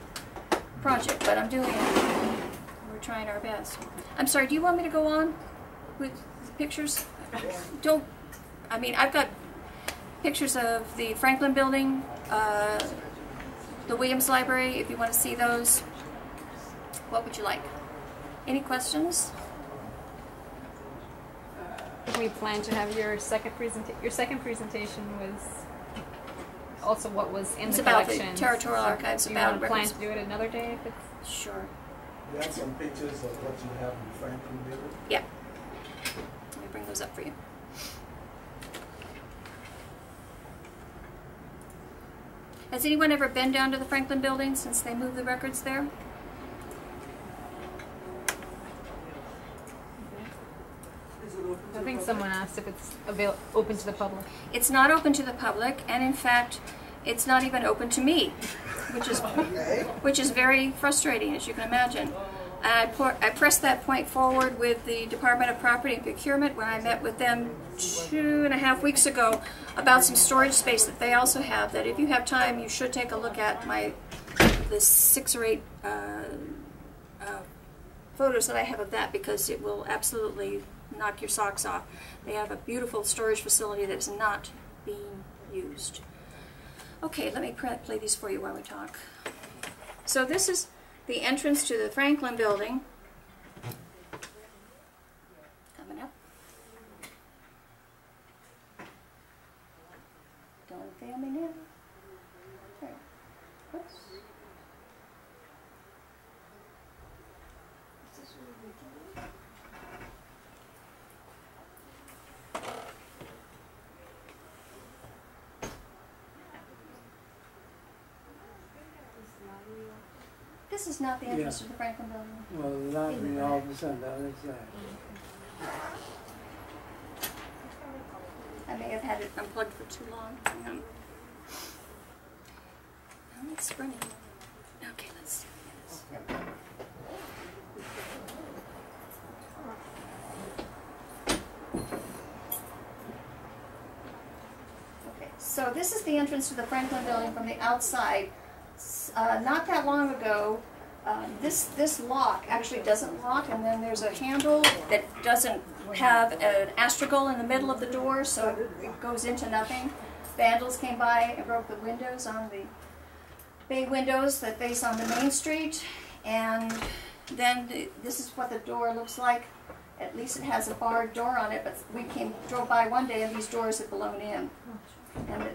project, but I'm doing it. We're trying our best. I'm sorry, do you want me to go on with the pictures? Don't, I mean, I've got pictures of the Franklin Building, the Williams Library, if you want to see those. What would you like? Any questions? We plan to have your second presentation. Your second presentation was also what was in the collection. It's about the territorial archives. Do you want to plan to do it another day? If it's sure. You have some pictures of what you have in the Franklin Building? Yeah. Let me bring those up for you. Has anyone ever been down to the Franklin Building since they moved the records there? I think someone asked if it's open to the public. It's not open to the public, and in fact, it's not even open to me, which is very frustrating, as you can imagine. I pressed that point forward with the Department of Property and Procurement when I met with them 2.5 weeks ago about some storage space that they also have, that if you have time, you should take a look at the 6 or 8 photos that I have of that, because it will absolutely knock your socks off. They have a beautiful storage facility that is not being used. Okay, let me play these for you while we talk. So this is the entrance to the Franklin Building. Coming up. fail me now? There. Oops. This is not the entrance to the Franklin Building. Well, the library office on the other side. I may have had it unplugged for too long. Hang on. Oh, it's running. Okay, let's do this. Okay, so this is the entrance to the Franklin Building from the outside. Not that long ago, this lock actually doesn't lock, and then there's a handle that doesn't have an astragal in the middle of the door, so it goes into nothing. Vandals came by and broke the windows on the bay windows that face on the main street, and then this is what the door looks like. At least it has a barred door on it, but we drove by one day and these doors had blown in, and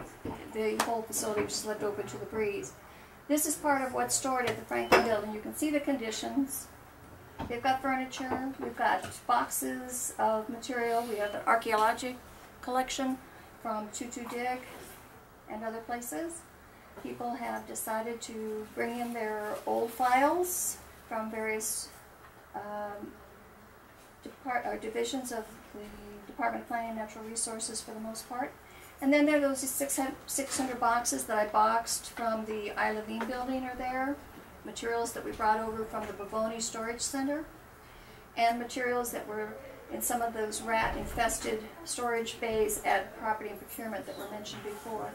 the whole facility just left open to the breeze. This is part of what's stored at the Franklin Building. You can see the conditions. They've got furniture, we've got boxes of material, we have the archaeological collection from Tutu Dig and other places. People have decided to bring in their old files from various divisions of the Department of Planning and Natural Resources for the most part. And then there are those 600 boxes that I boxed from the I Levine building are there. Materials that we brought over from the Bavoni Storage Center. And materials that were in some of those rat-infested storage bays at Property and Procurement that were mentioned before.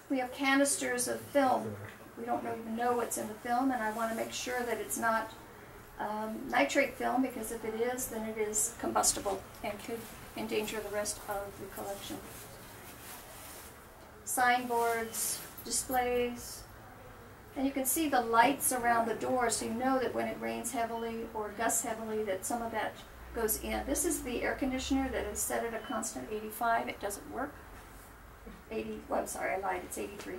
We have canisters of film. We don't even know what's in the film, and I want to make sure that it's not nitrate film, because if it is, then it is combustible and could endanger the rest of the collection. Signboards, displays, and you can see the lights around the door, so you know that when it rains heavily or gusts heavily that some of that goes in. This is the air conditioner that is set at a constant 85. It doesn't work. 80, well, I'm sorry, I lied, it's 83.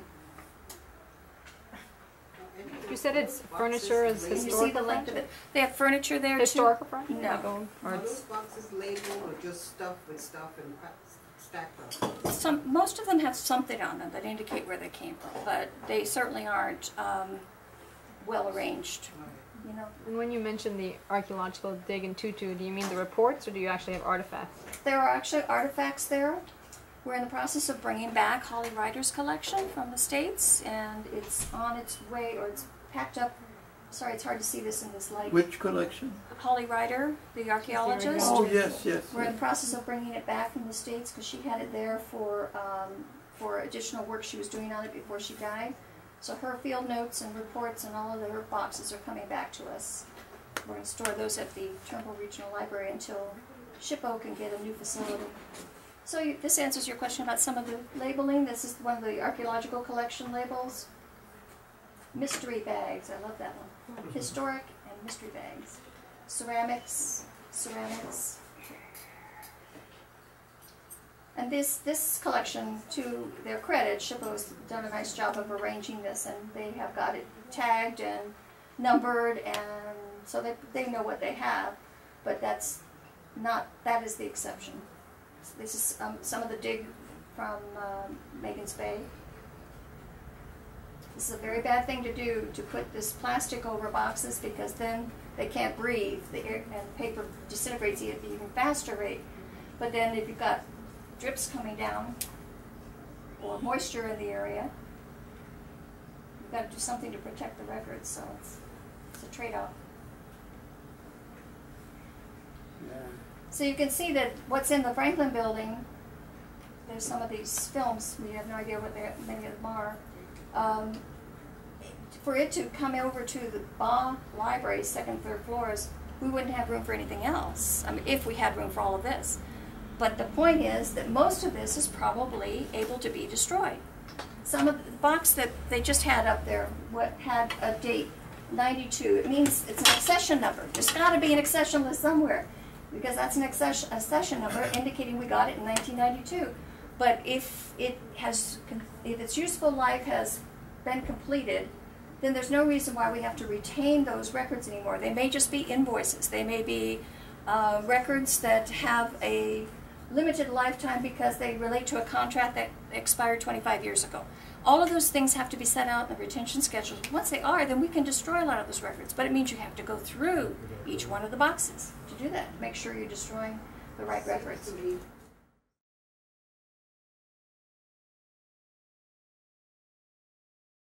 You said it's furniture is Can you historical. see the length of it? They have furniture there Historical too. furniture? No. Are those boxes labeled or just stuff with stuff and stacked up? Most of them have something on them that indicate where they came from, but they certainly aren't well arranged. You know, And when you mentioned the archaeological dig in Tutu, do you mean the reports or do you actually have artifacts? there are actually artifacts there. We're in the process of bringing back Holly Ryder's collection from the States, and it's on its way, or it's packed up. Sorry, it's hard to see this in this light. Which collection? Holly Ryder, the archaeologist. Oh, yes, yes. We're in the process of bringing it back from the States because she had it there for additional work she was doing on it before she died. So her field notes and reports and all of her boxes are coming back to us. We're going to store those at the Turnbull Regional Library until SHPO can get a new facility. So this answers your question about some of the labeling. This is one of the archaeological collection labels. Mystery bags, I love that one. Historic and mystery bags. Ceramics. And this collection, to their credit, SHPO's done a nice job of arranging this, and they have got it tagged and numbered, and so they know what they have, but that is the exception. So this is some of the dig from Maidens Bay. This is a very bad thing to do, to put this plastic over boxes, because then they can't breathe, the air, and the paper disintegrates at an even faster rate. But then if you've got drips coming down or moisture in the area, you've got to do something to protect the records, so it's a trade-off. Yeah. So you can see that what's in the Franklin building, there's some of these films, we have no idea what many of them are. For it to come over to the Baugh Library, second, third floors, we wouldn't have room for anything else. I mean, if we had room for all of this. But the point is that most of this is probably able to be destroyed. Some of the box that they just had up there had a date, 92. It means it's an accession number. There's got to be an accession list somewhere, because that's an accession number indicating we got it in 1992. But if its useful life has been completed, then there's no reason why we have to retain those records anymore. They may just be invoices. They may be records that have a limited lifetime because they relate to a contract that expired 25 years ago. All of those things have to be set out in the retention schedule. Once they are, then we can destroy a lot of those records. But it means you have to go through each one of the boxes to do that. Make sure you're destroying the right records.